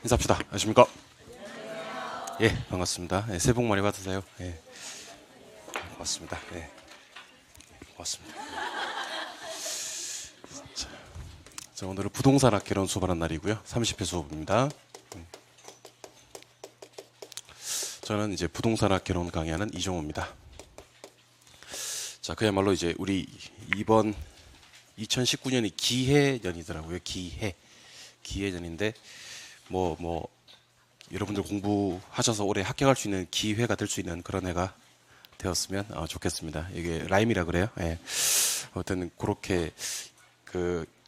인사합시다. 안녕하십니까? 예, 반갑습니다. 예, 새해 복 많이 받으세요. 예, 고맙습니다. 예, 고맙습니다. 자, 오늘은 부동산 학개론 수업하는 날이고요. 30회 수업입니다. 저는 이제 부동산 학개론 강의하는 이종호입니다. 자, 그야말로 이제 우리 이번 2019년이 기해년이더라고요. 기해년인데 여러분들 공부하셔서 올해 합격할 수 있는 기회가 될 수 있는 그런 해가 되었으면 좋겠습니다. 이게 라임이라 그래요. 예. 아무튼 그렇게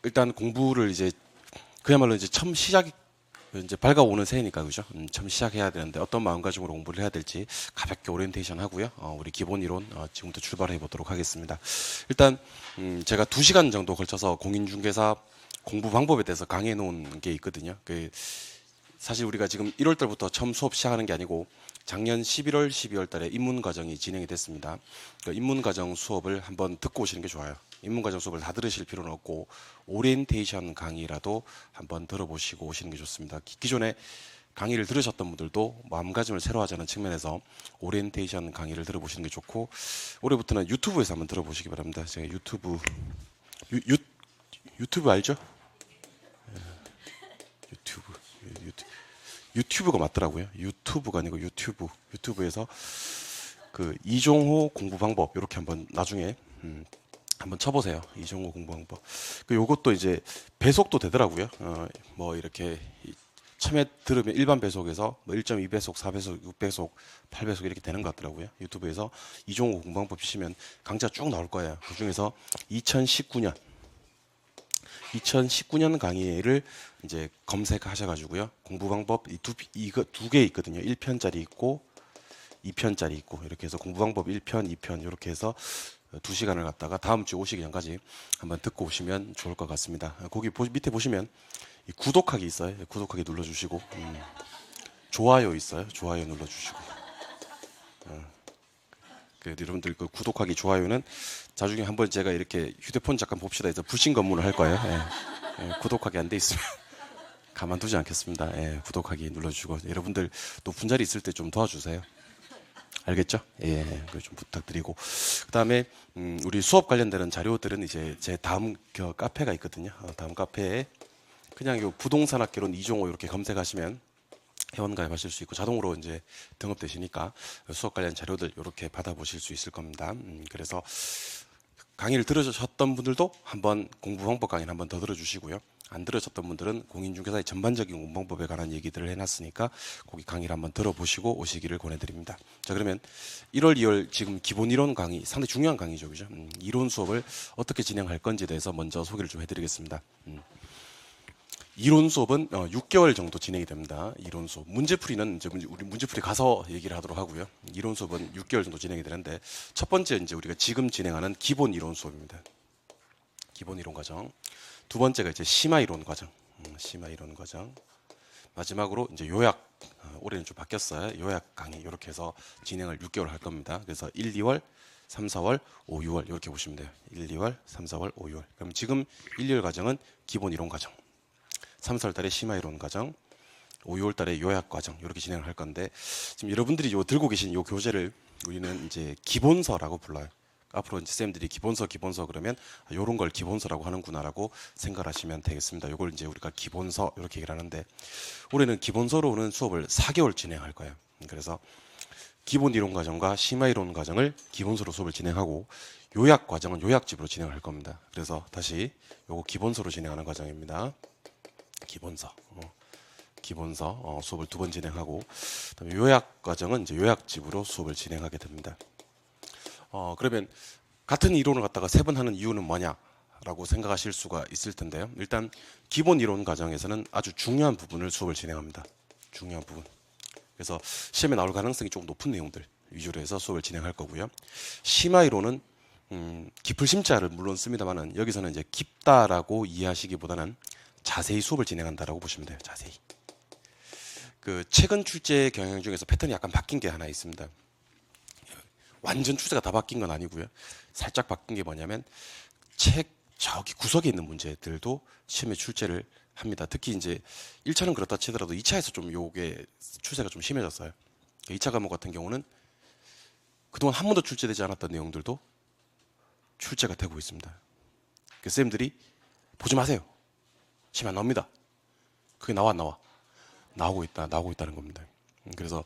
일단 공부를 이제 그야말로 이제 처음 시작 이제 밝아오는 새해니까 그죠? 처음 시작해야 되는데 어떤 마음가짐으로 공부를 해야 될지 가볍게 오리엔테이션 하고요. 우리 기본 이론 지금부터 출발해 보도록 하겠습니다. 일단 제가 2시간 정도 걸쳐서 공인중개사 공부 방법에 대해서 강의해 놓은 게 있거든요. 사실 우리가 지금 1월 달부터 처음 수업 시작하는 게 아니고 작년 11월, 12월 달에 입문과정이 진행이 됐습니다. 입문과정 수업을 한번 듣고 오시는 게 좋아요. 입문과정 수업을 다 들으실 필요는 없고 오리엔테이션 강의라도 한번 들어보시고 오시는 게 좋습니다. 기존에 강의를 들으셨던 분들도 마음가짐을 새로 하자는 측면에서 오리엔테이션 강의를 들어보시는 게 좋고 올해부터는 유튜브에서 한번 들어보시기 바랍니다. 제가 유튜브 알죠? 유튜브가 맞더라고요. 유튜브가 아니고 유튜브에서 이종호 공부 방법 이렇게 한번 나중에 한번 쳐보세요. 이종호 공부 방법. 요것도 이제 배속도 되더라고요. 이렇게 처음에 들으면 일반 배속에서 1.2배속, 4배속, 6배속, 8배속 이렇게 되는 것 같더라고요. 유튜브에서 이종호 공부 방법 치시면 강좌 쭉 나올 거예요. 그 중에서 2019년 강의를 이제 검색하셔가지고요. 공부 방법 이거 두 개 있거든요. 1편짜리 있고 2편짜리 있고 이렇게 해서 공부 방법 1편, 2편 이렇게 해서 2시간을 갖다가 다음 주 오시기 전까지 한번 듣고 오시면 좋을 것 같습니다. 거기 밑에 보시면 구독하기 있어요. 구독하기 눌러주시고 좋아요 있어요. 좋아요 눌러주시고 여러분들 구독하기 좋아요는 나중에 한번 제가 이렇게 휴대폰 잠깐 봅시다 해서 불신 검문을 할 거예요. 구독하기 안 돼 있으면 가만두지 않겠습니다. 구독하기 눌러주시고 여러분들 높은 자리 있을 때 좀 도와주세요. 알겠죠? 그걸 좀 부탁드리고 그다음에 우리 수업 관련되는 자료들은 이제 제 다음 카페가 있거든요. 다음 카페에 그냥 요 부동산 학개론 이종호 이렇게 검색하시면 회원 가입하실 수 있고 자동으로 이제 등록되시니까 수업 관련 자료들 이렇게 받아보실 수 있을 겁니다. 그래서 강의를 들으셨던 분들도 한번 공부 방법 강의를 한번 더 들어주시고요. 안 들으셨던 분들은 공인중개사의 전반적인 공부 방법에 관한 얘기들을 해놨으니까 거기 강의를 한번 들어보시고 오시기를 권해드립니다. 자, 그러면 1월, 2월 지금 기본 이론 강의 상당히 중요한 강의죠, 그죠? 이론 수업을 어떻게 진행할 건지에 대해서 먼저 소개를 좀 해드리겠습니다. 이론 수업은 6개월 정도 진행이 됩니다. 이론 수업. 문제풀이는 이제 우리 문제풀이 가서 얘기를 하도록 하고요. 이론 수업은 6개월 정도 진행이 되는데 첫 번째 이제 우리가 지금 진행하는 기본 이론 수업입니다. 기본 이론 과정. 두 번째가 이제 심화 이론 과정. 심화 이론 과정. 마지막으로 이제 요약. 올해는 좀 바뀌었어요. 요약 강의 이렇게 해서 진행을 6개월 할 겁니다. 그래서 1, 2월, 3, 4월, 5, 6월 이렇게 보시면 돼요. 1, 2월, 3, 4월, 5, 6월. 그럼 지금 1, 2월 과정은 기본 이론 과정. 3, 4월 달에 심화 이론 과정, 5, 6월 달에 요약 과정 이렇게 진행을 할 건데 지금 여러분들이 들고 계신 요 교재를 우리는 이제 기본서라고 불러요. 앞으로 이제 쌤들이 기본서 그러면 요런 걸 기본서라고 하는구나라고 생각하시면 되겠습니다. 요걸 이제 우리가 기본서 이렇게 얘기를 하는데 올해는 기본서로는 수업을 4개월 진행할 거예요. 그래서 기본 이론 과정과 심화 이론 과정을 기본서로 수업을 진행하고 요약 과정은 요약집으로 진행할 겁니다. 그래서 다시 요거 기본서로 진행하는 과정입니다. 기본서 수업을 2번 진행하고 그다음에 요약 과정은 이제 요약집으로 수업을 진행하게 됩니다. 그러면 같은 이론을 갖다가 3번 하는 이유는 뭐냐라고 생각하실 수가 있을 텐데요. 일단 기본 이론 과정에서는 아주 중요한 부분을 수업을 진행합니다. 중요한 부분. 그래서 시험에 나올 가능성이 조금 높은 내용들 위주로 해서 수업을 진행할 거고요. 심화 이론은 깊을 심자를 물론 씁니다만은 여기서는 이제 깊다라고 이해하시기보다는 자세히 수업을 진행한다라고 보시면 돼요. 자세히. 최근 출제 경향 중에서 패턴이 약간 바뀐 게 하나 있습니다. 완전 출제가 다 바뀐 건 아니고요. 살짝 바뀐 게 뭐냐면 책 저기 구석에 있는 문제들도 시험에 출제를 합니다. 특히 이제 1차는 그렇다 치더라도 2차에서 좀 요게 추세가 좀 심해졌어요. 2차 과목 같은 경우는 그동안 한 번도 출제되지 않았던 내용들도 출제가 되고 있습니다. 쌤들이 보지 마세요. 시험 안 나옵니다. 그게 나오고 있다는 겁니다. 그래서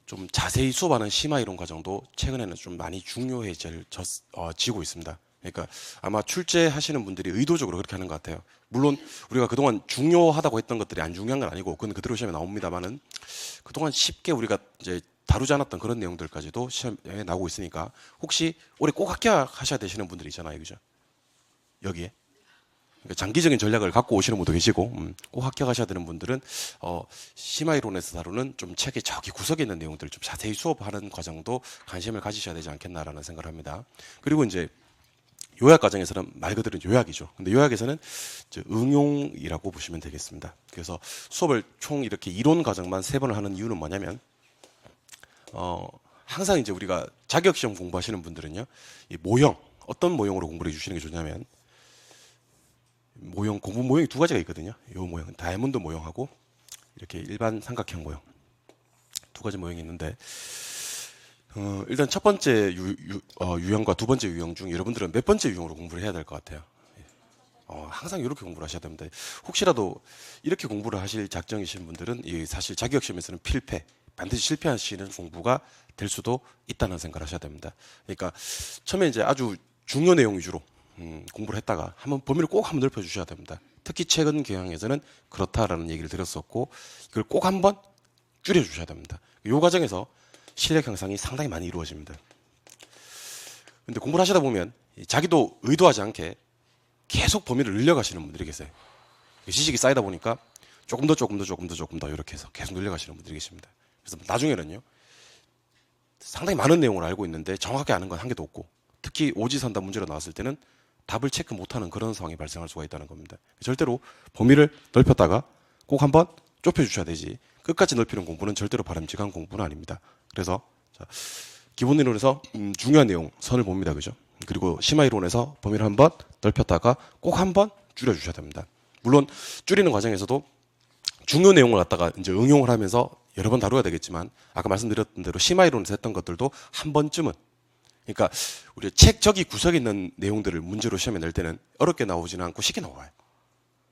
좀 자세히 수업하는 심화이론 과정도 최근에는 좀 많이 중요해지고 있습니다. 그러니까 아마 출제하시는 분들이 의도적으로 그렇게 하는 것 같아요. 물론 우리가 그동안 중요하다고 했던 것들이 안 중요한 건 아니고 그건 그대로 시험에 나옵니다만은 그동안 쉽게 우리가 이제 다루지 않았던 그런 내용들까지도 시험에 나오고 있으니까 혹시 올해 꼭 합격하셔야 되시는 분들이 있잖아요. 그죠? 여기에. 그러니까 장기적인 전략을 갖고 오시는 분도 계시고 꼭 합격하셔야 되는 분들은 심화이론에서 다루는 좀 책의 저기 구석에 있는 내용들을 좀 자세히 수업하는 과정도 관심을 가지셔야 되지 않겠나라는 생각을 합니다. 그리고 이제 요약 과정에서는 말 그대로 요약이죠. 근데 요약에서는 이제 응용이라고 보시면 되겠습니다. 그래서 수업을 총 이렇게 이론 과정만 3번을 하는 이유는 뭐냐면 항상 이제 우리가 자격시험 공부하시는 분들은요, 이 모형, 어떤 모형으로 공부를 해주시는 게 좋냐면 공부 모형이 2가지가 있거든요. 요 모형, 다이아몬드 모형하고 이렇게 일반 삼각형 모형 2가지 모형이 있는데 일단 첫 번째 유형과 2번째 유형 중 여러분들은 몇 번째 유형으로 공부를 해야 될 것 같아요? 항상 이렇게 공부를 하셔야 됩니다. 혹시라도 이렇게 공부를 하실 작정이신 분들은 사실 자격시험에서는 필패, 반드시 실패하시는 공부가 될 수도 있다는 생각을 하셔야 됩니다. 그러니까 처음에 이제 아주 중요 내용 위주로 공부를 했다가 한번 범위를 꼭 한번 넓혀 주셔야 됩니다. 특히 최근 경향에서는 그렇다라는 얘기를 드렸었고 이걸 꼭 한번 줄여 주셔야 됩니다. 이 과정에서 실력 향상이 상당히 많이 이루어집니다. 근데 공부를 하시다 보면 자기도 의도하지 않게 계속 범위를 늘려가시는 분들이 계세요. 지식이 쌓이다 보니까 조금 더 이렇게 해서 계속 늘려가시는 분들이 계십니다. 그래서 나중에는요, 상당히 많은 내용을 알고 있는데 정확하게 아는 건 한 개도 없고 특히 오지선다 문제로 나왔을 때는 답을 체크 못하는 그런 상황이 발생할 수가 있다는 겁니다. 절대로 범위를 넓혔다가 꼭 한번 좁혀주셔야 되지 끝까지 넓히는 공부는 절대로 바람직한 공부는 아닙니다. 그래서 기본이론에서 중요한 내용 선을 봅니다. 그죠? 그리고 심화이론에서 범위를 한번 넓혔다가 꼭 한번 줄여주셔야 됩니다. 물론 줄이는 과정에서도 중요 내용을 갖다가 이제 응용을 하면서 여러 번 다루어야 되겠지만 아까 말씀드렸던 대로 심화이론에서 했던 것들도 한 번쯤은, 그러니까 우리 책 저기 구석에 있는 내용들을 문제로 시험에 낼 때는 어렵게 나오지는 않고 쉽게 나와요.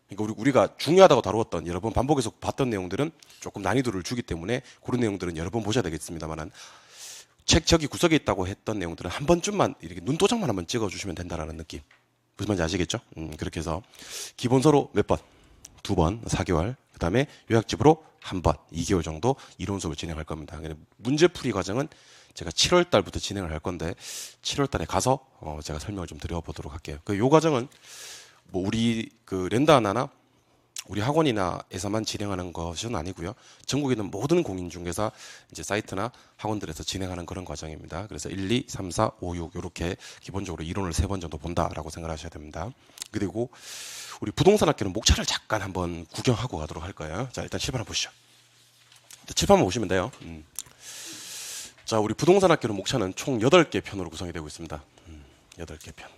그러니까 우리가 중요하다고 다루었던 여러 번 반복해서 봤던 내용들은 조금 난이도를 주기 때문에 그런 내용들은 여러 번 보셔야 되겠습니다만은 책 저기 구석에 있다고 했던 내용들은 한 번쯤만 이렇게 눈도장만 한번 찍어주시면 된다라는 느낌. 무슨 말인지 아시겠죠? 그렇게 해서 기본서로 몇 번? 2번, 4개월. 그 다음에 요약집으로 한 번, 2개월 정도 이론 수업을 진행할 겁니다. 문제풀이 과정은 제가 7월 달부터 진행을 할 건데 7월 달에 가서 제가 설명을 좀 드려보도록 할게요. 요 과정은 뭐 우리 그 랜다나나 우리 학원이나에서만 진행하는 것은 아니고요. 전국에 있는 모든 공인중개사 이제 사이트나 학원들에서 진행하는 그런 과정입니다. 그래서 1, 2, 3, 4, 5, 6 이렇게 기본적으로 이론을 3번 정도 본다라고 생각하셔야 됩니다. 그리고 우리 부동산 학교는 목차를 잠깐 한번 구경하고 가도록 할 거예요. 자, 일단 칠판 한번 보시죠. 칠판만 보시면 돼요. 자, 우리 부동산 학교는 목차는 총 8개 편으로 구성이 되고 있습니다. 8개 편.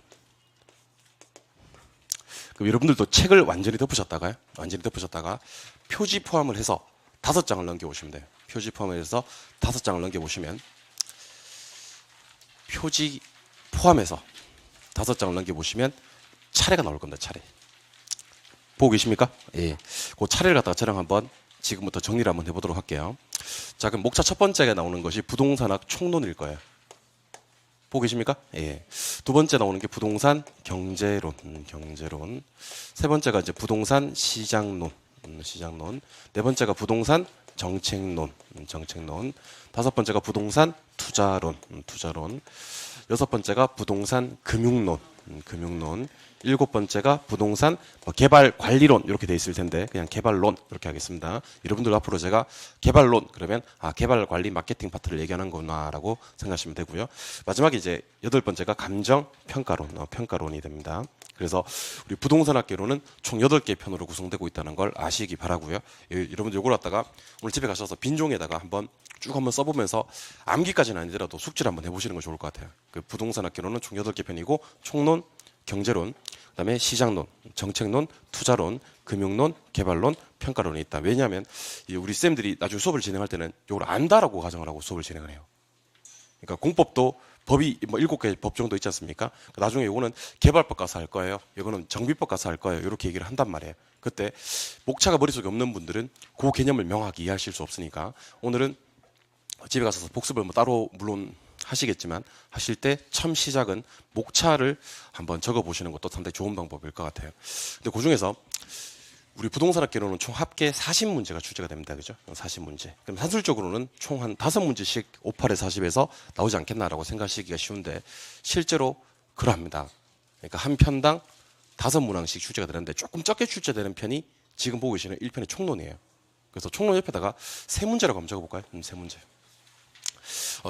그럼 여러분들도 책을 완전히 덮으셨다가 표지 포함을 해서 5장을 넘겨보시면 돼요. 표지 포함을 해서 5장을 넘겨보시면 표지 포함해서 5장을 넘겨보시면 차례가 나올 겁니다. 차례. 보고 계십니까? 예. 그 차례를 갖다가 저랑 한번 지금부터 정리를 한번 해보도록 할게요. 자, 그럼 목차 첫 번째가 나오는 것이 부동산학 총론일 거예요. 보고 계십니까? 예. 2번째 나오는 게 부동산 경제론, 경제론. 3번째가 이제 부동산 시장론, 시장론. 4번째가 부동산 정책론, 정책론. 5번째가 부동산 투자론, 투자론. 6번째가 부동산 금융론, 금융론. 7번째가 부동산 개발 관리론 이렇게 돼 있을 텐데 그냥 개발론 이렇게 하겠습니다. 여러분들 앞으로 제가 개발론 그러면 개발 관리 마케팅 파트를 얘기하는 거구나라고 생각하시면 되고요. 마지막에 이제 8번째가 감정 평가론, 평가론이 됩니다. 그래서 우리 부동산 학교로는 총 8개 편으로 구성되고 있다는 걸 아시기 바라고요. 여러분들 요걸 갖다가 오늘 집에 가셔서 빈종에다가 한번 쭉 한번 써보면서 암기까지는 아니더라도 숙지를 한번 해보시는 거 좋을 것 같아요. 그 부동산 학교로는 총 8개 편이고 총론 경제론, 그다음에 시장론, 정책론, 투자론, 금융론, 개발론, 평가론이 있다. 왜냐하면 우리 쌤들이 나중에 수업을 진행할 때는 이걸 안다라고 가정을 하고 수업을 진행을 해요. 그러니까 공법도 법이 뭐 7개 법 정도 있지 않습니까? 나중에 이거는 개발법 가서 할 거예요. 이거는 정비법 가서 할 거예요. 이렇게 얘기를 한단 말이에요. 그때 목차가 머릿속에 없는 분들은 그 개념을 명확히 이해하실 수 없으니까 오늘은 집에 가서 복습을 뭐 따로 물론 하시겠지만 하실 때 처음 시작은 목차를 한번 적어 보시는 것도 상당히 좋은 방법일 것 같아요. 근데 그 중에서 우리 부동산학개론은 총 합계 40문제가 출제가 됩니다. 그죠? 40문제. 그럼 산술적으로는 총 한 5문제씩 58에 40에서 나오지 않겠나라고 생각하시기가 쉬운데 실제로 그러합니다. 그러니까 한 편당 5문항씩 출제가 되는데 조금 적게 출제되는 편이 지금 보고 계시는 1편의 총론이에요. 그래서 총론 옆에다가 3문제라고 한번 적어볼까요? 3문제.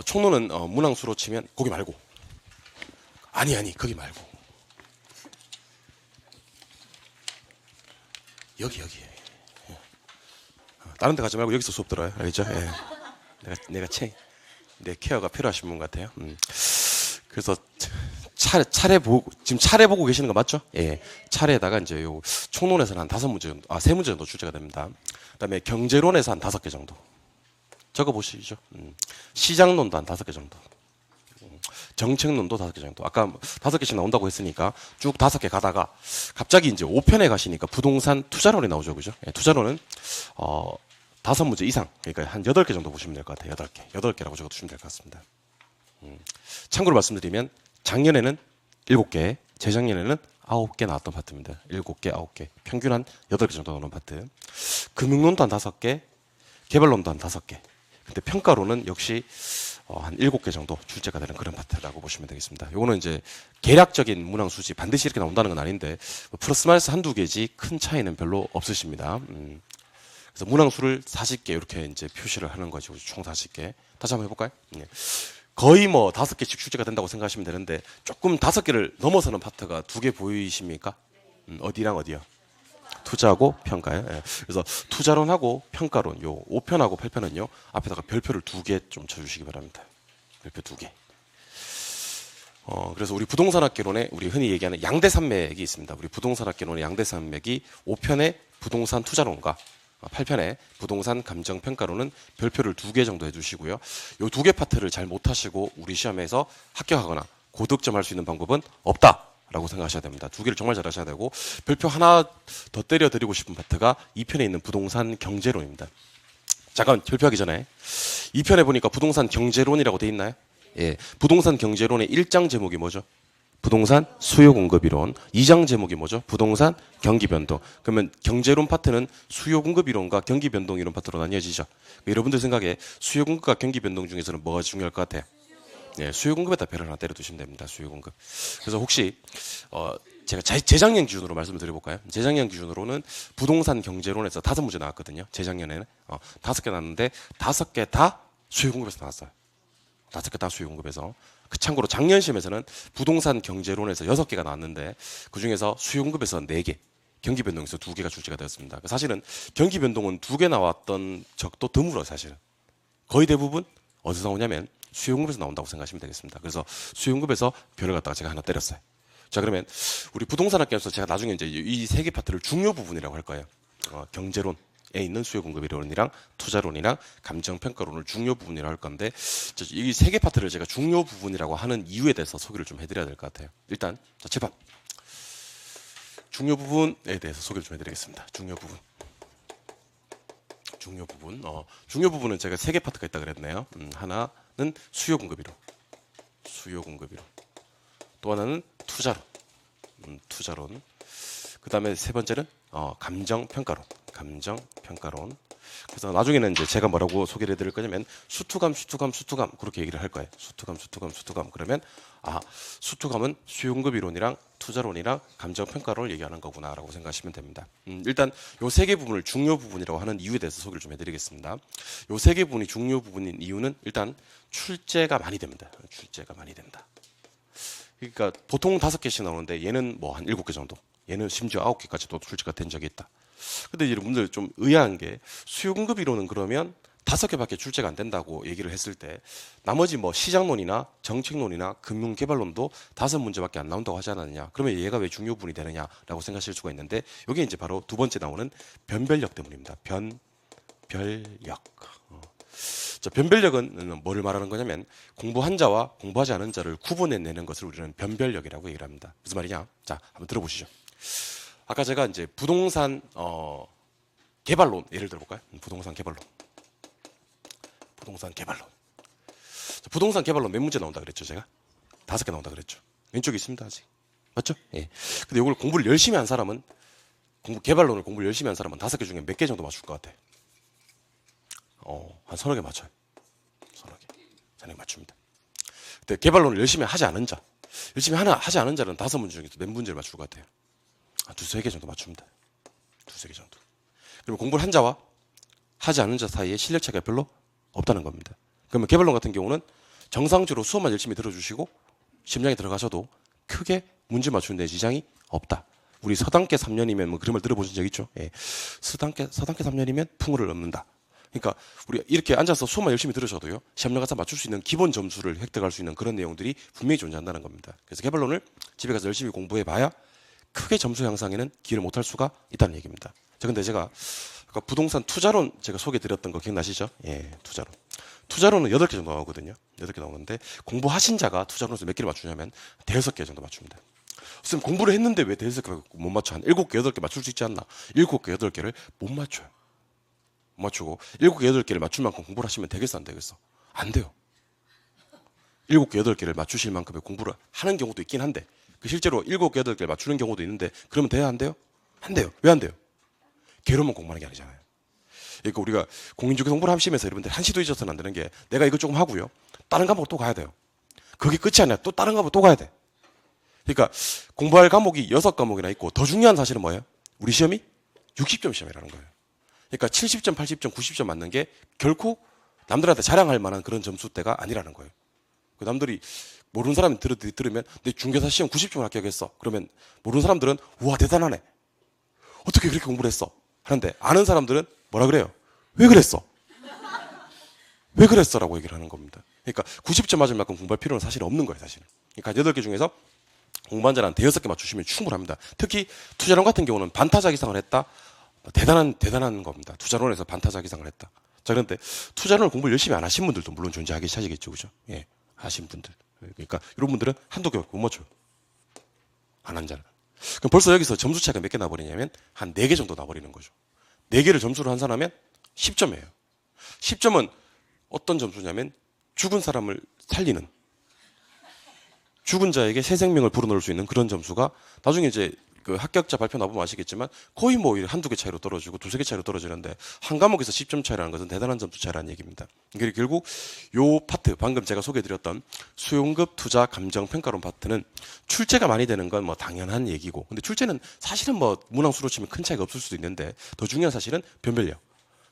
총론은 문항수로 치면 거기 말고 아니 거기 말고 여기 다른 데 가지 말고 여기서 수업 들어요. 알겠죠? 예. 내 케어가 필요하신 분 같아요. 그래서 지금 차례 보고 계시는 거 맞죠? 예. 차례에다가 이제 요 총론에서는 한 5문제 정도, 3문제 정도 출제가 됩니다. 그다음에 경제론에서 한 5개 정도. 적어 보시죠. 시장론도 한 5개 정도. 정책론도 5개 정도. 아까 5개씩 나온다고 했으니까 쭉 5개 가다가 갑자기 이제 5편에 가시니까 부동산 투자론이 나오죠. 그죠? 예, 투자론은 5문제 이상. 그러니까 한 8개 정도 보시면 될 것 같아요. 8개라고 적어 두시면 될 것 같습니다. 참고로 말씀드리면 작년에는 7개, 재작년에는 9개 나왔던 파트입니다. 7개, 9개. 평균 한 8개 정도 나오는 파트. 금융론도 한 5개, 개발론도 한 5개. 근데 평가론은 역시 한 7개 정도 출제가 되는 그런 파트라고 보시면 되겠습니다. 요거는 이제 계략적인 문항 수지 반드시 이렇게 나온다는 건 아닌데 플러스 마이너스 한두 개지 큰 차이는 별로 없으십니다. 그래서 문항 수를 40개 이렇게 이제 표시를 하는 거죠. 총 40개. 다시 한번 해볼까요? 예. 거의 뭐 5개씩 출제가 된다고 생각하시면 되는데 조금 5개를 넘어서는 파트가 2개 보이십니까? 어디랑 어디요? 투자하고 평가요. 예. 그래서 투자론하고 평가론 요 5편하고 8편은요 앞에다가 별표를 2개 좀 쳐주시기 바랍니다. 별표 2개. 그래서 우리 부동산학개론에 우리 흔히 얘기하는 양대산맥이 있습니다. 우리 부동산학개론의 양대산맥이 5편의 부동산 투자론과 8편의 부동산 감정평가론은 별표를 2개 정도 해주시고요. 요 2개 파트를 잘 못하시고 우리 시험에서 합격하거나 고득점 할 수 있는 방법은 없다. 라고 생각하셔야 됩니다. 2개를 정말 잘 하셔야 되고 별표 하나 더 때려드리고 싶은 파트가 2편에 있는 부동산 경제론입니다. 잠깐 별표하기 전에 2편에 보니까 부동산 경제론이라고 돼 있나요? 예, 부동산 경제론의 1장 제목이 뭐죠? 부동산 수요 공급 이론. 2장 제목이 뭐죠? 부동산 경기 변동. 그러면 경제론 파트는 수요 공급 이론과 경기 변동 이론 파트로 나뉘어지죠. 여러분들 생각에 수요 공급과 경기 변동 중에서는 뭐가 중요할 것 같아요? 네, 수요 공급에다 배를 하나 때려 두시면 됩니다. 수요 공급. 그래서 혹시 제가 재작년 기준으로 말씀을 드려볼까요? 재작년 기준으로는 부동산 경제론에서 5문제 나왔거든요. 재작년에는 5개 나왔는데 5개 다 수요 공급에서 나왔어요. 5개 다 수요 공급에서. 그 참고로 작년 시험에서는 부동산 경제론에서 6개가 나왔는데 그 중에서 수요 공급에서 4개, 경기 변동에서 2개가 출제가 되었습니다. 사실은 경기 변동은 2개 나왔던 적도 드물어요. 사실은 거의 대부분 어디서 나오냐면 수요공급에서 나온다고 생각하시면 되겠습니다. 그래서 수요공급에서 별을 갖다가 제가 하나 때렸어요. 자, 그러면 우리 부동산학교에서 제가 나중에 이제 이 3개 파트를 중요 부분이라고 할 거예요. 경제론에 있는 수요공급 이론이랑 투자론이랑 감정평가론을 중요 부분이라고 할 건데 이 3개 파트를 제가 중요 부분이라고 하는 이유에 대해서 소개를 좀 해드려야 될 것 같아요. 일단 제발 중요 부분에 대해서 소개를 좀 해드리겠습니다. 중요 부분. 중요 부분은 제가 3개 파트가 있다 그랬네요. 하나는 수요 공급 이론. 또 하나는 투자론. 그다음에 세 번째는 감정 평가론. 그래서 나중에는 이제 제가 뭐라고 소개를 해드릴 거냐면 수투감 그렇게 얘기를 할 거예요. 수투감 그러면 수투감은 수요공급 이론이랑 투자론이랑 감정평가론을 얘기하는 거구나라고 생각하시면 됩니다. 일단 요 3개 부분을 중요 부분이라고 하는 이유에 대해서 소개를 좀 해드리겠습니다. 요 3개 부분이 중요 부분인 이유는 일단 출제가 많이 됩니다. 그러니까 보통 5개씩 나오는데 얘는 뭐 한 7개 정도, 얘는 심지어 9개까지도 출제가 된 적이 있다. 근데 여러분들 좀 의아한 게 수요공급 이론은 그러면 5개밖에 출제가 안 된다고 얘기를 했을 때 나머지 뭐 시장론이나 정책론이나 금융개발론도 5문제밖에 안 나온다고 하지 않았느냐. 그러면 얘가 왜 중요 부분이 되느냐라고 생각하실 수가 있는데 이게 이제 바로 두 번째 나오는 변별력 때문입니다. 변별력. 자, 변별력은 뭐를 말하는 거냐면 공부한 자와 공부하지 않은 자를 구분해내는 것을 우리는 변별력이라고 얘기를 합니다. 무슨 말이냐? 자, 한번 들어보시죠. 아까 제가 이제 부동산 개발론 예를 들어볼까요? 부동산 개발론. 부동산 개발론 몇 문제 나온다 그랬죠, 제가? 5개 나온다 그랬죠. 왼쪽에 있습니다, 아직. 맞죠? 예. 근데 이걸 공부를 열심히 한 사람은 개발론을 공부를 열심히 한 사람은 5개 중에 몇 개 정도 맞출 것 같아? 한 3-4개 맞춰요. 3-4개. 자네 맞춥니다. 근데 개발론을 열심히 하지 않은 자, 열심히 하지 않은 자는 5문제 중에서 몇 문제를 맞출 것 같아요? 한 2-3개 정도 맞춥니다. 2-3개 정도. 그러면 공부를 한 자와 하지 않은 자 사이에 실력 차이가 별로 없다는 겁니다. 그러면 개발론 같은 경우는 정상적으로 수업만 열심히 들어주시고 시험장에 들어가셔도 크게 문제 맞추는 데 지장이 없다. 우리 서당계 3년이면 뭐 그런 말 들어보신 적 있죠? 예. 서당계 3년이면 풍어를 넘는다. 그러니까 우리가 이렇게 앉아서 수업만 열심히 들으셔도요. 시험장 가서 맞출 수 있는 기본 점수를 획득할 수 있는 그런 내용들이 분명히 존재한다는 겁니다. 그래서 개발론을 집에 가서 열심히 공부해 봐야 크게 점수 향상에는 기여를 못할 수가 있다는 얘기입니다. 근데 제가 아까 부동산 투자론 제가 소개해드렸던 거 기억나시죠? 예, 투자론. 투자론은 8개 정도 나오거든요. 8개 나오는데 공부하신 자가 투자론에서 몇 개를 맞추냐면 5개 정도 맞춥니다. 선생님 공부를 했는데 왜 5개 못 맞춰? 한 7개, 8개 맞출 수 있지 않나? 7개, 8개를 못 맞춰요. 못 맞추고 7개, 8개를 맞출 만큼 공부를 하시면 되겠어, 안 되겠어? 안 돼요. 7개, 8개를 맞추실 만큼의 공부를 하는 경우도 있긴 한데 실제로 7개, 8개를 맞추는 경우도 있는데 그러면 돼요, 안 돼요? 안 돼요. 왜 안 돼요? 게으르면 공부하는 게 아니잖아요. 그러니까 우리가 공인중개 공부를 하시면서 여러분들 한시도 잊어서는 안 되는 게 내가 이거 조금 하고요. 다른 과목 또 가야 돼요. 그게 끝이 아니라 또 다른 과목 또 가야 돼. 그러니까 공부할 과목이 6과목이나 있고 더 중요한 사실은 뭐예요? 우리 시험이 60점 시험이라는 거예요. 그러니까 70점, 80점, 90점 맞는 게 결코 남들한테 자랑할 만한 그런 점수대가 아니라는 거예요. 남들이 모르는 사람이 들으면 내 중개사 시험 90점을 합격했어. 그러면 모르는 사람들은 우와 대단하네. 어떻게 그렇게 공부를 했어? 하는데 아는 사람들은 뭐라 그래요? 왜 그랬어? 왜 그랬어? 라고 얘기를 하는 겁니다. 그러니까 90점 맞을 만큼 공부할 필요는 사실 없는 거예요, 사실은. 그러니까 8개 중에서 공부한 자는 5개 맞추시면 충분합니다. 특히 투자론 같은 경우는 반타작 이상을 했다? 대단한 겁니다. 투자론에서 반타작 이상을 했다. 자, 그런데 투자론을 공부를 열심히 안 하신 분들도 물론 존재하기 시작이겠죠, 그죠? 예, 하신 분들. 그러니까 이런 분들은 한두 개 못 맞춰요. 안 한 자는. 그럼 벌써 여기서 점수 차이가 몇 개 나버리냐면 한 4개 정도 나버리는 거죠. 4개를 점수로 환산하면 10점이에요. 10점은 어떤 점수냐면 죽은 사람을 살리는, 죽은 자에게 새 생명을 불어넣을 수 있는 그런 점수가 나중에 이제 그 합격자 발표 나보면 아시겠지만 거의 뭐 한두 개 차이로 떨어지고 2-3개 차이로 떨어지는데 한 과목에서 10점 차이라는 것은 대단한 점수 차이라는 얘기입니다. 그리고 결국 요 파트 방금 제가 소개해드렸던 수용급 투자 감정 평가론 파트는 출제가 많이 되는 건 뭐 당연한 얘기고, 근데 출제는 사실은 뭐 문항수로 치면 큰 차이가 없을 수도 있는데 더 중요한 사실은 변별력.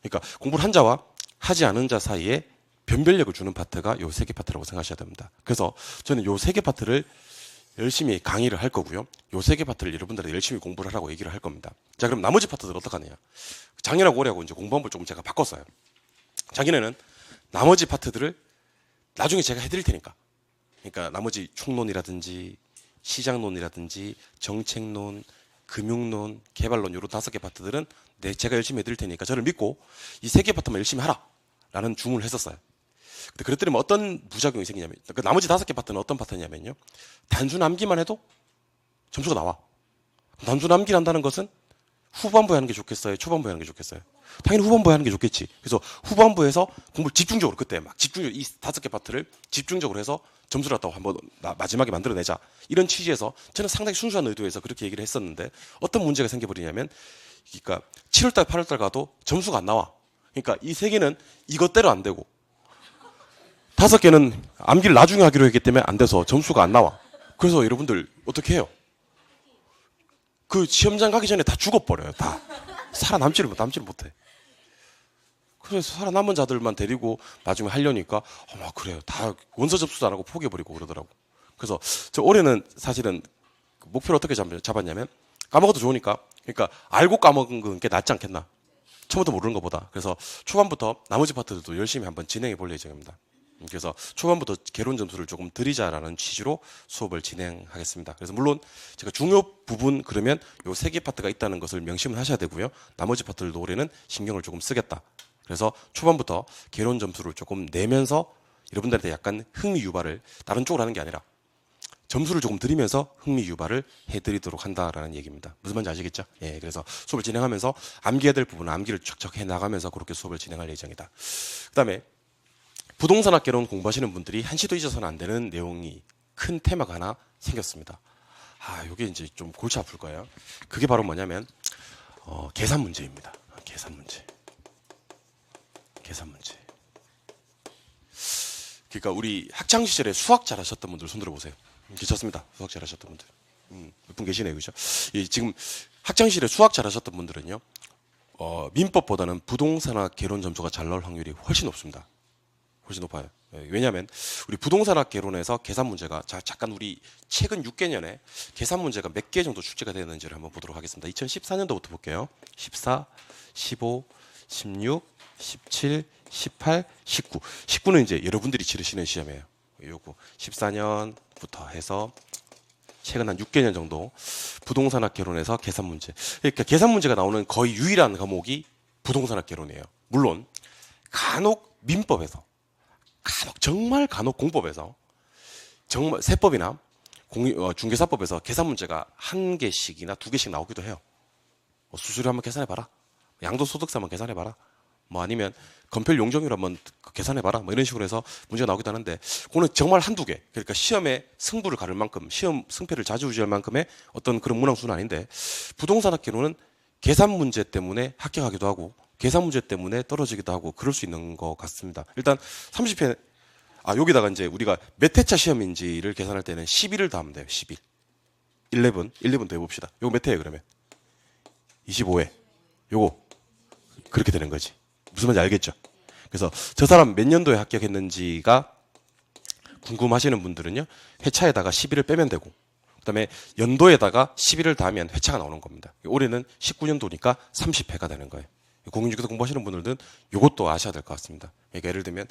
그러니까 공부를 한 자와 하지 않은 자 사이에 변별력을 주는 파트가 요 3개 파트라고 생각하셔야 됩니다. 그래서 저는 요 3개 파트를 열심히 강의를 할 거고요. 요 3개 파트를 여러분들한테 열심히 공부를 하라고 얘기를 할 겁니다. 자, 그럼 나머지 파트들 어떡하느냐? 작년하고 올해하고 이제 공부법을 조금 제가 바꿨어요. 작년에는 나머지 파트들을 나중에 제가 해드릴 테니까. 그러니까 나머지 총론이라든지 시장론이라든지 정책론, 금융론, 개발론 요런 5개 파트들은 제가 열심히 해드릴 테니까 저를 믿고 이 3개 파트만 열심히 하라 라는 주문을 했었어요. 근데 그랬더니 어떤 부작용이 생기냐면 그 나머지 5개 파트는 어떤 파트냐면요. 단순 암기만 해도 점수가 나와. 단순 암기를 한다는 것은 후반부에 하는 게 좋겠어요? 초반부에 하는 게 좋겠어요? 당연히 후반부에 하는 게 좋겠지. 그래서 후반부에서 공부를 집중적으로 그때 막 집중적으로 이 5개 파트를 집중적으로 해서 점수를 갖다가 한번 마지막에 만들어내자. 이런 취지에서 저는 상당히 순수한 의도에서 그렇게 얘기를 했었는데 어떤 문제가 생겨버리냐면 그러니까 7월달, 8월달 가도 점수가 안 나와. 그러니까 이 3개는 이것대로 안 되고 5개는 암기를 나중에 하기로 했기 때문에 안 돼서 점수가 안 나와. 그래서 여러분들 어떻게 해요? 그 시험장 가기 전에 다 죽어버려요. 다. 살아남지를 못해. 그래서 살아남은 자들만 데리고 나중에 하려니까 그래요. 다 원서 접수도 안 하고 포기해버리고 그러더라고. 그래서 저 올해는 사실은 목표를 어떻게 잡았냐면 까먹어도 좋으니까 그러니까 알고 까먹은 게 낫지 않겠나. 처음부터 모르는 것보다. 그래서 초반부터 나머지 파트들도 열심히 한번 진행해 볼 예정입니다. 그래서 초반부터 개론 점수를 조금 드리자라는 취지로 수업을 진행하겠습니다. 그래서 물론 제가 중요 부분 그러면 요 세 개 파트가 있다는 것을 명심을 하셔야 되고요. 나머지 파트들도 올해는 신경을 조금 쓰겠다. 그래서 초반부터 개론 점수를 조금 내면서 여러분들한테 약간 흥미 유발을 다른 쪽으로 하는 게 아니라 점수를 조금 드리면서 흥미 유발을 해드리도록 한다라는 얘기입니다. 무슨 말인지 아시겠죠? 예, 그래서 수업을 진행하면서 암기해야 될 부분은 암기를 척척 해나가면서 그렇게 수업을 진행할 예정이다. 그 다음에 부동산학 개론 공부하시는 분들이 한시도 잊어서는 안 되는 내용이 큰 테마가 하나 생겼습니다. 요게 이제 좀 골치 아플 거예요. 그게 바로 뭐냐면 계산 문제입니다. 계산 문제. 그러니까 우리 학창 시절에 수학 잘하셨던 분들 손 들어보세요. 괜찮습니다. 수학 잘하셨던 분들. 몇 분 계시네요, 그죠? 지금 학창 시절에 수학 잘하셨던 분들은요, 민법보다는 부동산학 개론 점수가 잘 나올 확률이 훨씬 높습니다. 훨씬 높아요. 왜냐하면 우리 부동산학 개론에서 계산 문제가 잠깐 우리 최근 6개년에 계산 문제가 몇 개 정도 출제가 되는지를 한번 보도록 하겠습니다. 2014년도부터 볼게요. 14, 15, 16, 17, 18, 19. 19는 이제 여러분들이 치르시는 시험이에요. 요거 14년부터 해서 최근 한 6개년 정도 부동산학 개론에서 계산 문제. 그러니까 계산 문제가 나오는 거의 유일한 과목이 부동산학 개론이에요. 물론 간혹 민법에서 정말 간혹 공법에서 정말 세법이나 중개사법에서 계산 문제가 한 개씩이나 두 개씩 나오기도 해요. 수수료 한번 계산해봐라. 양도소득세 한번 계산해봐라. 아니면 건폐율 용적률 한번 계산해봐라. 이런 식으로 해서 문제가 나오기도 하는데 그거는 정말 한두 개. 그러니까 시험에 승부를 가를 만큼 시험 승패를 좌지우지할 만큼의 어떤 그런 문항수는 아닌데 부동산학 개론은 계산 문제 때문에 합격하기도 하고 계산 문제 때문에 떨어지기도 하고 그럴 수 있는 것 같습니다. 일단 30회 여기다가 이제 우리가 몇 회차 시험인지를 계산할 때는 11을 더하면 돼요. 11. 11 더 해봅시다. 요거 몇 회예요 그러면? 25회. 요거 그렇게 되는 거지. 무슨 말인지 알겠죠? 그래서 저 사람 몇 년도에 합격했는지가 궁금하시는 분들은요. 회차에다가 11을 빼면 되고 그다음에 연도에다가 11을 더하면 회차가 나오는 겁니다. 올해는 19년도니까 30회가 되는 거예요. 공인중개사 공부하시는 분들은 이것도 아셔야 될 것 같습니다. 그러니까 예를 들면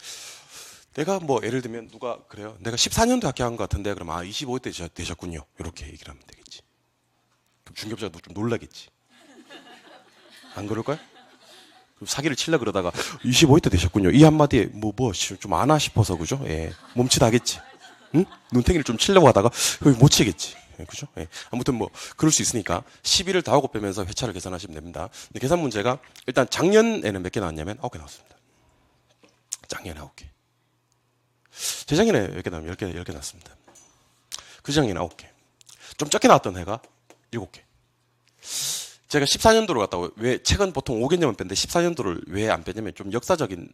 내가 예를 들면 누가 그래요. 내가 14년도에 합격한 것 같은데 그러면 25회 때 되셨군요. 이렇게 얘기를 하면 되겠지. 그럼 중개업자도 좀 놀라겠지. 안 그럴까요? 사기를 치려 그러다가 25회 때 되셨군요. 이 한마디에 좀 아나 싶어서 그죠? 예. 몸치다겠지. 응? 눈탱이를 좀 치려고 하다가 못 치겠지. 예, 그죠? 예. 아무튼 그럴 수 있으니까 11을 다 하고 빼면서 회차를 계산하시면 됩니다. 근데 계산 문제가 일단 작년에는 몇 개 나왔냐면 9개 나왔습니다. 작년에 9개. 재작년에 몇 개 나오면 10개 나왔습니다. 그작년에 9개. 좀 적게 나왔던 해가 7개. 제가 14년도로 갔다고 왜 최근 보통 5개년만 뺐는데 14년도를 왜 안 뺐냐면 좀 역사적인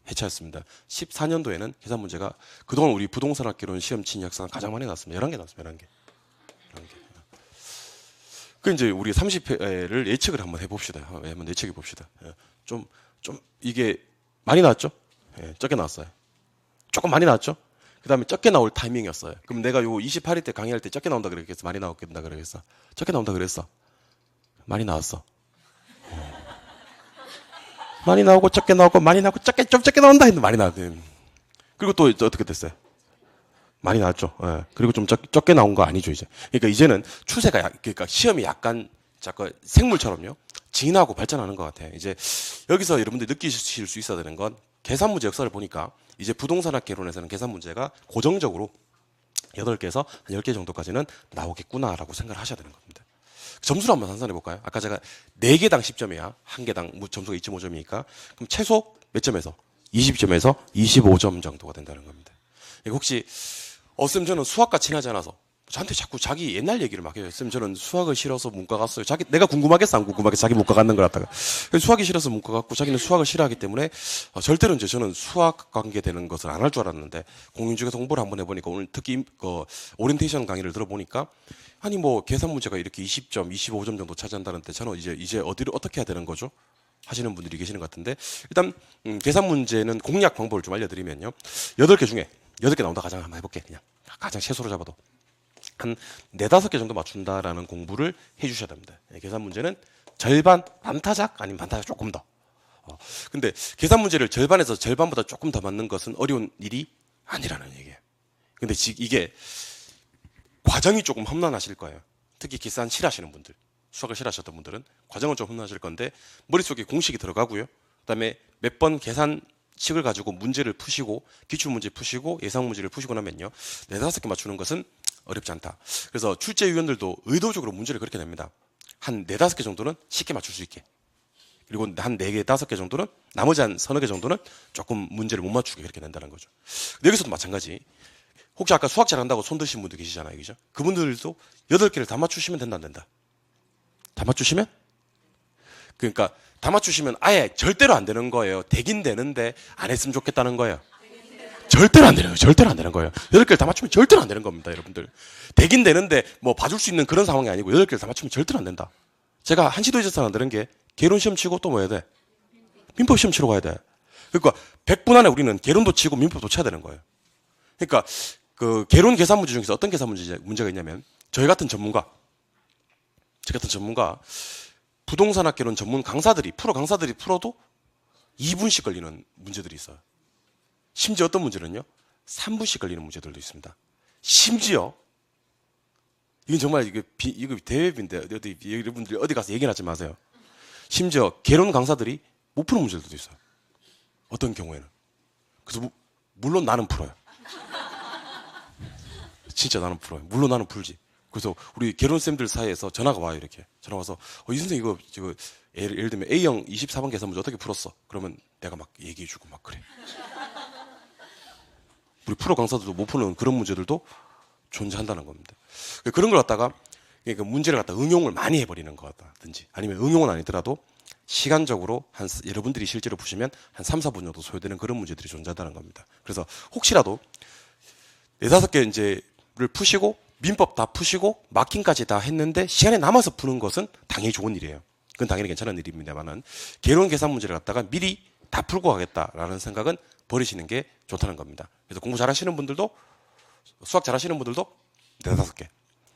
해차였습니다. 14년도에는 계산 문제가 그동안 우리 부동산학 개론 시험 친 역사상 가장 많이 나왔습니다. 11개 나왔습니다. 11개. 그 이제 우리 30회를 예측을 한번 해봅시다. 한번 예측해 봅시다. 좀 이게 많이 나왔죠? 예, 적게 나왔어요. 조금 많이 나왔죠? 그 다음에 적게 나올 타이밍이었어요. 그럼 내가 요 28일 때 강의할 때 적게 나온다 그랬겠어? 많이 나오겠다 그랬어? 적게 나온다 그랬어? 많이 나왔어. 많이 나오고 적게 나오고 많이 나오고 좀 적게 나온다 했는데 많이 나왔대. 그리고 또 어떻게 됐어요? 많이 나왔죠. 예. 그리고 좀 적게 나온 거 아니죠 이제. 그러니까 이제는 추세가 그러니까 시험이 약간 자꾸 생물처럼요 진하고 발전하는 것 같아요. 이제 여기서 여러분들 느끼실 수 있어야 되는 건 계산 문제 역사를 보니까 이제 부동산학 개론에서는 계산 문제가 고정적으로 8개에서 한 10개 정도까지는 나오겠구나라고 생각을 하셔야 되는 겁니다. 점수를 한번 산산해 볼까요? 아까 제가 4개당 10점이야. 1개당 점수가 2.5점이니까 그럼 최소 몇 점에서? 20점에서 25점 정도가 된다는 겁니다. 혹시 쌤 저는 수학과 친하지 않아서 저한테 자꾸 자기 옛날 얘기를 막 해요. 쌤 저는 수학을 싫어서 문과 갔어요. 내가 궁금하겠어 안 궁금하겠어? 자기 문과 갔는 걸 갖다가 수학이 싫어서 문과 갔고 자기는 수학을 싫어하기 때문에 절대로 이제 저는 수학 관계되는 것을 안 할 줄 알았는데 공인중개사 공부를 한번 해보니까 오늘 특히 오리엔테이션 강의를 들어보니까 아니 계산 문제가 이렇게 20점, 25점 정도 차지한다는데 저는 이제 어디를 어떻게 해야 되는 거죠? 하시는 분들이 계시는 것 같은데 일단 계산 문제는 공략 방법을 좀 알려드리면요. 8개 중에 8개 나온다 가장 한번 해볼게. 그냥 가장 최소로 잡아도 한 4-5개 정도 맞춘다라는 공부를 해주셔야 됩니다. 계산 문제는 절반, 반타작 아니면 반타작 조금 더. 근데 계산 문제를 절반에서 절반보다 조금 더 맞는 것은 어려운 일이 아니라는 얘기예요. 근데 이게 과정이 조금 험난하실 거예요. 특히 계산 싫어하시는 분들, 수학을 싫어하셨던 분들은 과정은 좀 험난하실 건데 머릿속에 공식이 들어가고요. 그다음에 몇 번 계산식을 가지고 문제를 푸시고 기출문제 푸시고 예상 문제를 푸시고 나면요. 4, 5개 맞추는 것은 어렵지 않다. 그래서 출제위원들도 의도적으로 문제를 그렇게 냅니다. 한 4, 5개 정도는 쉽게 맞출 수 있게. 그리고 한 4개, 5개 정도는 나머지 한 서너 개 정도는 조금 문제를 못 맞추게 그렇게 낸다는 거죠. 근데 여기서도 마찬가지. 혹시 아까 수학 잘한다고 손 드신 분들 계시잖아요. 그죠? 그분들도 8개를 다 맞추시면 된다 안 된다? 다 맞추시면? 그러니까 다 맞추시면 아예 절대로 안 되는 거예요. 되긴 되는데 안 했으면 좋겠다는 거예요. 절대로 안 되는 거예요. 절대로 안 되는 거예요. 8개를 다 맞추면 절대로 안 되는 겁니다, 여러분들. 되긴 되는데 뭐 봐줄 수 있는 그런 상황이 아니고 8개를 다 맞추면 절대로 안 된다. 제가 한시도 잊어서는 안 되는 게 개론 시험 치고 또 뭐 해야 돼? 민법 시험 치러 가야 돼. 그러니까 100분 안에 우리는 개론도 치고 민법도 쳐야 되는 거예요. 그러니까 그 개론 계산 문제 중에서 어떤 계산 문제가 있냐면 저희 같은 전문가 부동산학 개론 전문 강사들이 프로 강사들이 풀어도 2분씩 걸리는 문제들이 있어요. 심지어 어떤 문제는요 3분씩 걸리는 문제들도 있습니다. 심지어 이건 정말 이거 대회비인데 여러분들이 어디 가서 얘기는 하지 마세요. 심지어 개론 강사들이 못 푸는 문제들도 있어요. 어떤 경우에는. 그래서 물론 나는 풀어요. 진짜 나는 풀어요. 물론 나는 풀지. 그래서 우리 개론쌤들 사이에서 전화가 와요. 이렇게 전화 와서 이 선생님 이거 예를 들면 A형 24번 계산 문제 어떻게 풀었어? 그러면 내가 막 얘기해주고 막 그래. 우리 프로 강사들도 못 푸는 그런 문제들도 존재한다는 겁니다. 그런 걸 갖다가 그러니까 문제를 갖다 응용을 많이 해버리는 거든지 아니면 응용은 아니더라도 시간적으로 여러분들이 실제로 푸시면 한 3, 4분 정도 소요되는 그런 문제들이 존재한다는 겁니다. 그래서 혹시라도 4, 5개 이제를 푸시고 민법 다 푸시고 마킹까지 다 했는데 시간이 남아서 푸는 것은 당연히 좋은 일이에요. 그건 당연히 괜찮은 일입니다만은 개론 계산 문제를 갖다가 미리 다 풀고 가겠다라는 생각은 버리시는 게 좋다는 겁니다. 그래서 공부 잘하시는 분들도 수학 잘하시는 분들도 4, 5개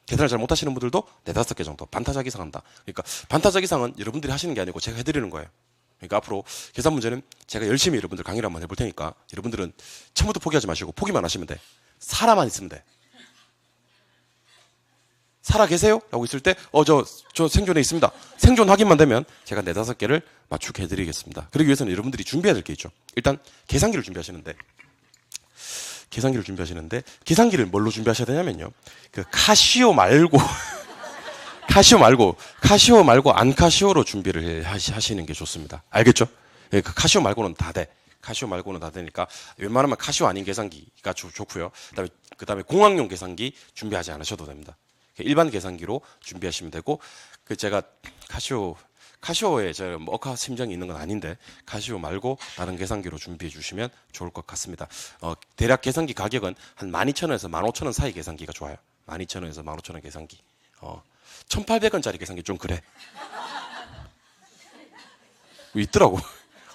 계산을 잘 못하시는 분들도 4, 5개 정도 반타작 이상 한다. 그러니까 반타작 이상은 여러분들이 하시는 게 아니고 제가 해드리는 거예요. 그러니까 앞으로 계산 문제는 제가 열심히 여러분들 강의를 한번 해볼 테니까 여러분들은 처음부터 포기하지 마시고 포기만 하시면 돼. 살아만 있으면 돼. 살아 계세요? 라고 있을 때 저 생존해 있습니다. 생존 확인만 되면 제가 4, 5개를 맞추게 해드리겠습니다. 그러기 위해서는 여러분들이 준비해야 될 게 있죠. 일단 계산기를 준비하시는데 계산기를 뭘로 준비하셔야 되냐면요. 그 카시오 말고 안카시오로 준비를 하시는 게 좋습니다. 알겠죠? 그 카시오 말고는 다 돼. 카시오 말고는 다 되니까 웬만하면 카시오 아닌 계산기가 좋고요. 그다음에 공학용 계산기 준비하지 않으셔도 됩니다. 일반 계산기로 준비하시면 되고 제가 카시오에 제가 억하 심정이 있는 건 아닌데 카시오 말고 다른 계산기로 준비해 주시면 좋을 것 같습니다. 대략 계산기 가격은 한 12,000원에서 15,000원 사이 계산기가 좋아요. 12,000원에서 15,000원 계산기. 1,800원짜리 계산기 좀 그래. 있더라고.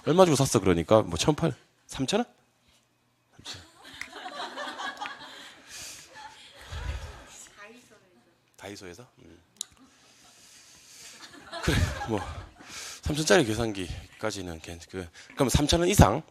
얼마 주고 샀어 그러니까 뭐 3,000원? 다이소에서? 그래, 뭐 3,000원짜리 계산기까지는 그럼 3,000원 이상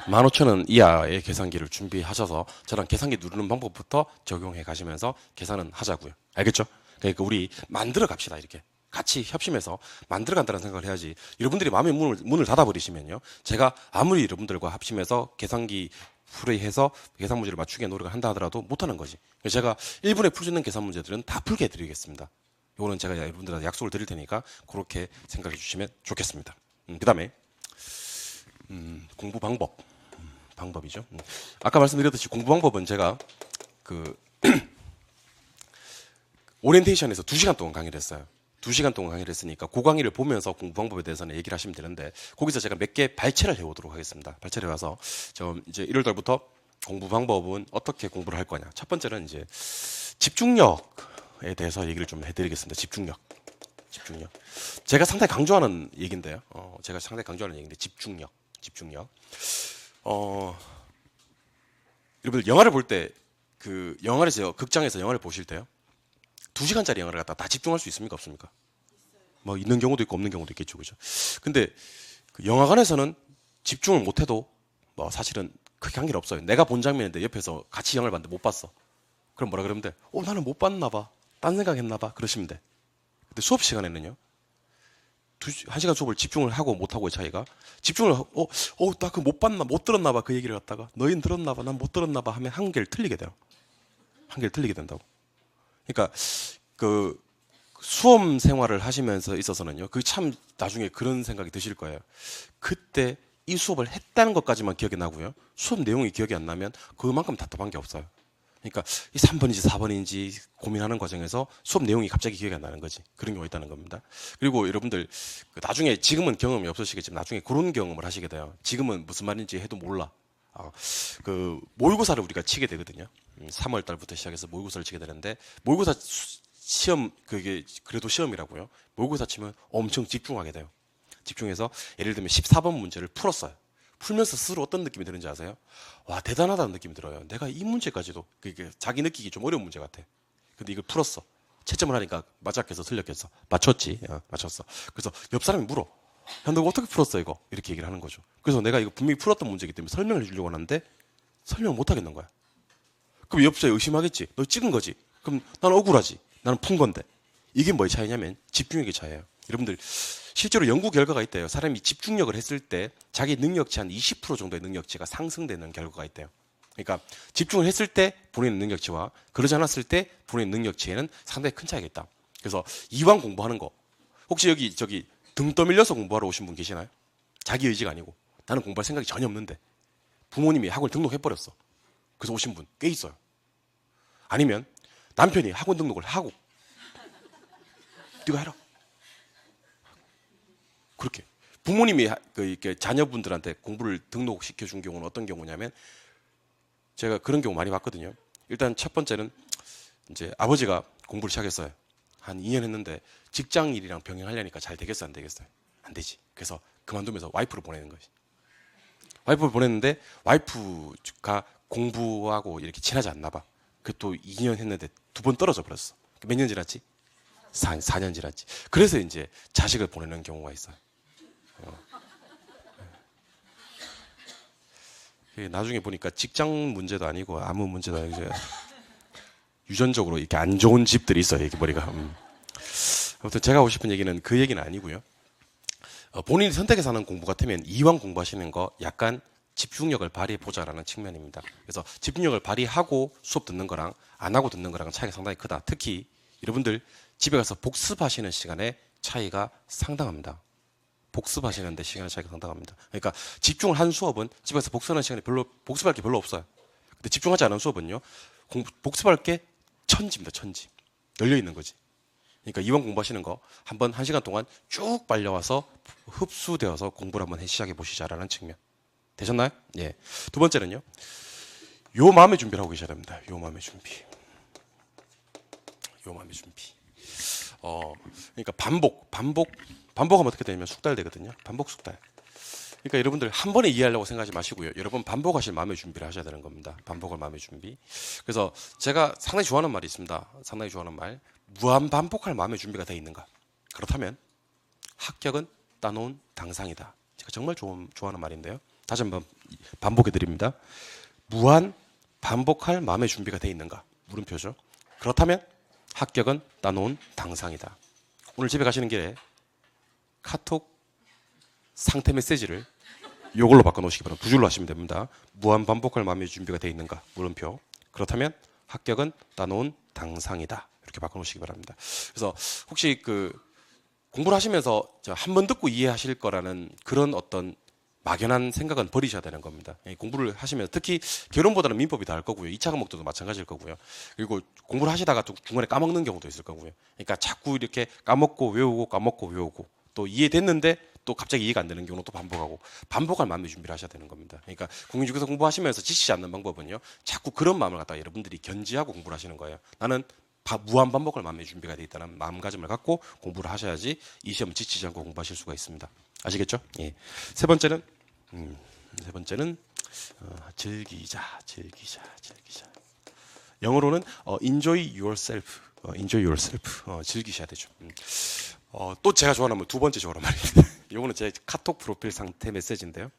15,000원 이하의 계산기를 준비하셔서 저랑 계산기 누르는 방법부터 적용해 가시면서 계산은 하자고요. 알겠죠? 그러니까 우리 만들어 갑시다. 이렇게 같이 협심해서 만들어 간다는 생각을 해야지. 여러분들이 마음의 문을 닫아버리시면요. 제가 아무리 여러분들과 합심해서 계산기 풀이해서 계산 문제를 맞추게 노력을 한다 하더라도 못하는 거지. 제가 1분에 풀 수 있는 계산 문제들은 다 풀게 해드리겠습니다. 이거는 제가 여러분들한테 약속을 드릴 테니까 그렇게 생각해 주시면 좋겠습니다. 그 다음에 공부 방법이죠. 아까 말씀드렸듯이 공부 방법은 제가 오리엔테이션에서 2시간 동안 강의를 했어요. 2시간 동안 강의를 했으니까 그 강의를 보면서 공부 방법에 대해서는 얘기를 하시면 되는데 거기서 제가 몇 개 발췌를 해오도록 하겠습니다. 발췌를 해와서 이제 1월 달부터 공부 방법은 어떻게 공부를 할 거냐. 첫 번째는 이제 집중력에 대해서 얘기를 좀 해드리겠습니다. 집중력. 제가 상당히 강조하는 얘기인데요. 집중력. 여러분들 영화를 볼 때 극장에서 영화를 보실 때요. 2시간짜리 영화를 갖다 다 집중할 수 있습니까? 없습니까? 뭐 있는 경우도 있고 없는 경우도 있겠죠, 그죠? 근데 그 영화관에서는 집중을 못해도 뭐 사실은 크게 한 게 없어요. 내가 본 장면인데 옆에서 같이 영화를 봤는데 못 봤어. 그럼 뭐라 그러면 돼? 나는 못 봤나 봐. 딴 생각했나 봐. 그러시면 돼. 근데 수업 시간에는요. 1시간 수업을 집중을 하고 못 하고의 차이가 집중을 나 그 못 봤나 못 들었나 봐 그 얘기를 갖다가 너희는 들었나 봐 난 못 들었나 봐 하면 한 개를 틀리게 돼요. 한 개를 틀리게 된다고. 그러니까 그 수험 생활을 하시면서 있어서는요. 그 참 나중에 그런 생각이 드실 거예요. 그때 이 수업을 했다는 것까지만 기억이 나고요. 수업 내용이 기억이 안 나면 그만큼 답답한 게 없어요. 그러니까 이 3번인지 4번인지 고민하는 과정에서 수업 내용이 갑자기 기억이 안 나는 거지. 그런 경우가 있다는 겁니다. 그리고 여러분들 나중에 지금은 경험이 없으시겠지만 나중에 그런 경험을 하시게 돼요. 지금은 무슨 말인지 해도 몰라. 그 모의고사를 우리가 치게 되거든요. 3월 달부터 시작해서 모의고사를 치게 되는데 모의고사 시험 그게 그래도 시험이라고요. 모의고사 치면 엄청 집중하게 돼요. 집중해서 예를 들면 14번 문제를 풀었어요. 풀면서 스스로 어떤 느낌이 드는지 아세요? 와, 대단하다는 느낌이 들어요. 내가 이 문제까지도 자기 느끼기 좀 어려운 문제 같아. 근데 이걸 풀었어. 채점을 하니까 맞았겠어, 틀렸겠어. 맞췄지. 맞췄어. 그래서 옆 사람이 물어. 야, 너 어떻게 풀었어 이거? 이렇게 얘기를 하는 거죠. 그래서 내가 이거 분명히 풀었던 문제이기 때문에 설명을 해주려고 하는데 설명을 못 하겠는 거야. 그럼 옆에 의심하겠지. 너 찍은 거지. 그럼 나는 억울하지. 나는 푼 건데. 이게 뭐의 차이냐면 집중력의 차이예요. 여러분들 실제로 연구 결과가 있대요. 사람이 집중력을 했을 때 자기 능력치 한 20% 정도의 능력치가 상승되는 결과가 있대요. 그러니까 집중을 했을 때 본인의 능력치와 그러지 않았을 때 본인의 능력치에는 상당히 큰 차이가 있다. 그래서 이왕 공부하는 거 혹시 여기 저기 등 떠밀려서 공부하러 오신 분 계시나요? 자기 의지가 아니고 나는 공부할 생각이 전혀 없는데 부모님이 학원 등록해버렸어. 그래서 오신 분 꽤 있어요. 아니면 남편이 학원 등록을 하고 네가 해라. 그렇게 부모님이 이렇게 자녀분들한테 공부를 등록시켜 준 경우는 어떤 경우냐면 제가 그런 경우 많이 봤거든요. 일단 첫 번째는 이제 아버지가 공부를 시작했어요. 한 2년 했는데 직장 일이랑 병행하려니까 잘 되겠어 안 되겠어요? 안 되지. 그래서 그만두면서 와이프를 보내는 거지. 와이프를 보냈는데 와이프가 공부하고 이렇게 친하지 않나 봐. 그 또 2년 했는데 2번 떨어져 버렸어. 몇 년 지났지? 4년 지났지. 그래서 이제 자식을 보내는 경우가 있어요. 나중에 보니까 직장 문제도 아니고 아무 문제도 아니고 유전적으로 이렇게 안 좋은 집들이 있어요. 이렇게 머리가. 아무튼 제가 하고 싶은 얘기는 그 얘기는 아니고요. 본인이 선택해서 하는 공부 같으면 이왕 공부하시는 거 약간 집중력을 발휘해 보자라는 측면입니다. 그래서 집중력을 발휘하고 수업 듣는 거랑 안 하고 듣는 거랑 차이가 상당히 크다. 특히 여러분들 집에 가서 복습하시는 시간에 차이가 상당합니다. 복습하시는데 시간의 차이가 상당합니다. 그러니까 집중을 한 수업은 집에서 복습하는 시간이 복습할 게 별로 없어요. 근데 집중하지 않은 수업은요, 복습할 게 천지입니다, 천지. 열려 있는 거지. 그러니까 이왕 공부하시는 거 한번 1시간 동안 쭉 빨려와서 흡수되어서 공부를 한번 시작해 보시자라는 측면. 되셨나요? 예. 두 번째는요, 요 마음의 준비를 하고 계셔야 됩니다. 요 마음의 준비. 요 마음의 준비. 그러니까 반복하면 어떻게 되냐면 숙달되거든요. 반복 숙달. 그러니까 여러분들 한 번에 이해하려고 생각하지 마시고요. 여러분 반복하실 마음의 준비를 하셔야 되는 겁니다. 반복할 마음의 준비. 그래서 제가 상당히 좋아하는 말이 있습니다. 상당히 좋아하는 말. 무한 반복할 마음의 준비가 되어 있는가? 그렇다면 합격은 따놓은 당상이다. 제가 정말 좋아하는 말인데요. 다시 한번 반복해 드립니다. 무한 반복할 마음의 준비가 되어 있는가? 물음표죠. 그렇다면 합격은 따놓은 당상이다. 오늘 집에 가시는 길에 카톡 상태 메시지를 이걸로 바꿔놓으시기 바랍니다. 두 줄로 하시면 됩니다. 무한 반복할 마음의 준비가 되어 있는가? 물음표. 그렇다면 합격은 따놓은 당상이다. 이렇게 바꿔놓으시기 바랍니다. 그래서 혹시 공부를 하시면서 한 번 듣고 이해하실 거라는 그런 어떤 막연한 생각은 버리셔야 되는 겁니다. 공부를 하시면 특히 결혼보다는 민법이 더 할 거고요. 2차 과목도 마찬가지일 거고요. 그리고 공부를 하시다가 또 중간에 까먹는 경우도 있을 거고요. 그러니까 자꾸 이렇게 까먹고 외우고 까먹고 외우고 또 이해됐는데 또 갑자기 이해가 안 되는 경우는 또 반복하고 반복할 마음의 준비를 하셔야 되는 겁니다. 그러니까 국민중개사 공부하시면서 지치지 않는 방법은요. 자꾸 그런 마음을 갖다가 여러분들이 견지하고 공부를 하시는 거예요. 나는 무한 반복할 마음의 준비가 되어 있다는 마음가짐을 갖고 공부를 하셔야지 이 시험을 지치지 않고 공부하실 수가 있습니다. 아시겠죠? 예. 세 번째는 즐기자. 영어로는 enjoy yourself. 즐기셔야 되죠. 또 제가 좋아하는 두 번째 좋아하는 말이에요. 이거는 제 카톡 프로필 상태 메시지인데요.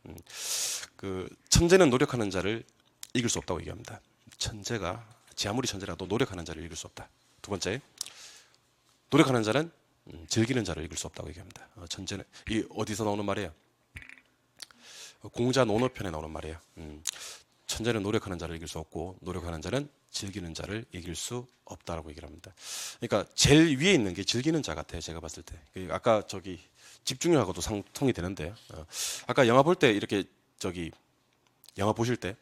그 천재는 노력하는 자를 이길 수 없다고 얘기합니다. 천재가 지 아무리 천재라도 노력하는 자를 이길 수 없다. 두 번째, 노력하는 자는 즐기는 자를 이길 수 없다고 얘기합니다. 천재는 이 어디서 나오는 말이에요? 공자 논어편에 나오는 말이에요. 천재는 노력하는 자를 이길 수 없고 노력하는 자는 즐기는 자를 이길 수 없다라고 얘기를 합니다. 그러니까 제일 위에 있는 게 즐기는 자 같아요. 제가 봤을 때. 아까 저기 집중력하고도 상통이 되는데 아까 영화 볼 때 이렇게 저기 영화 보실 때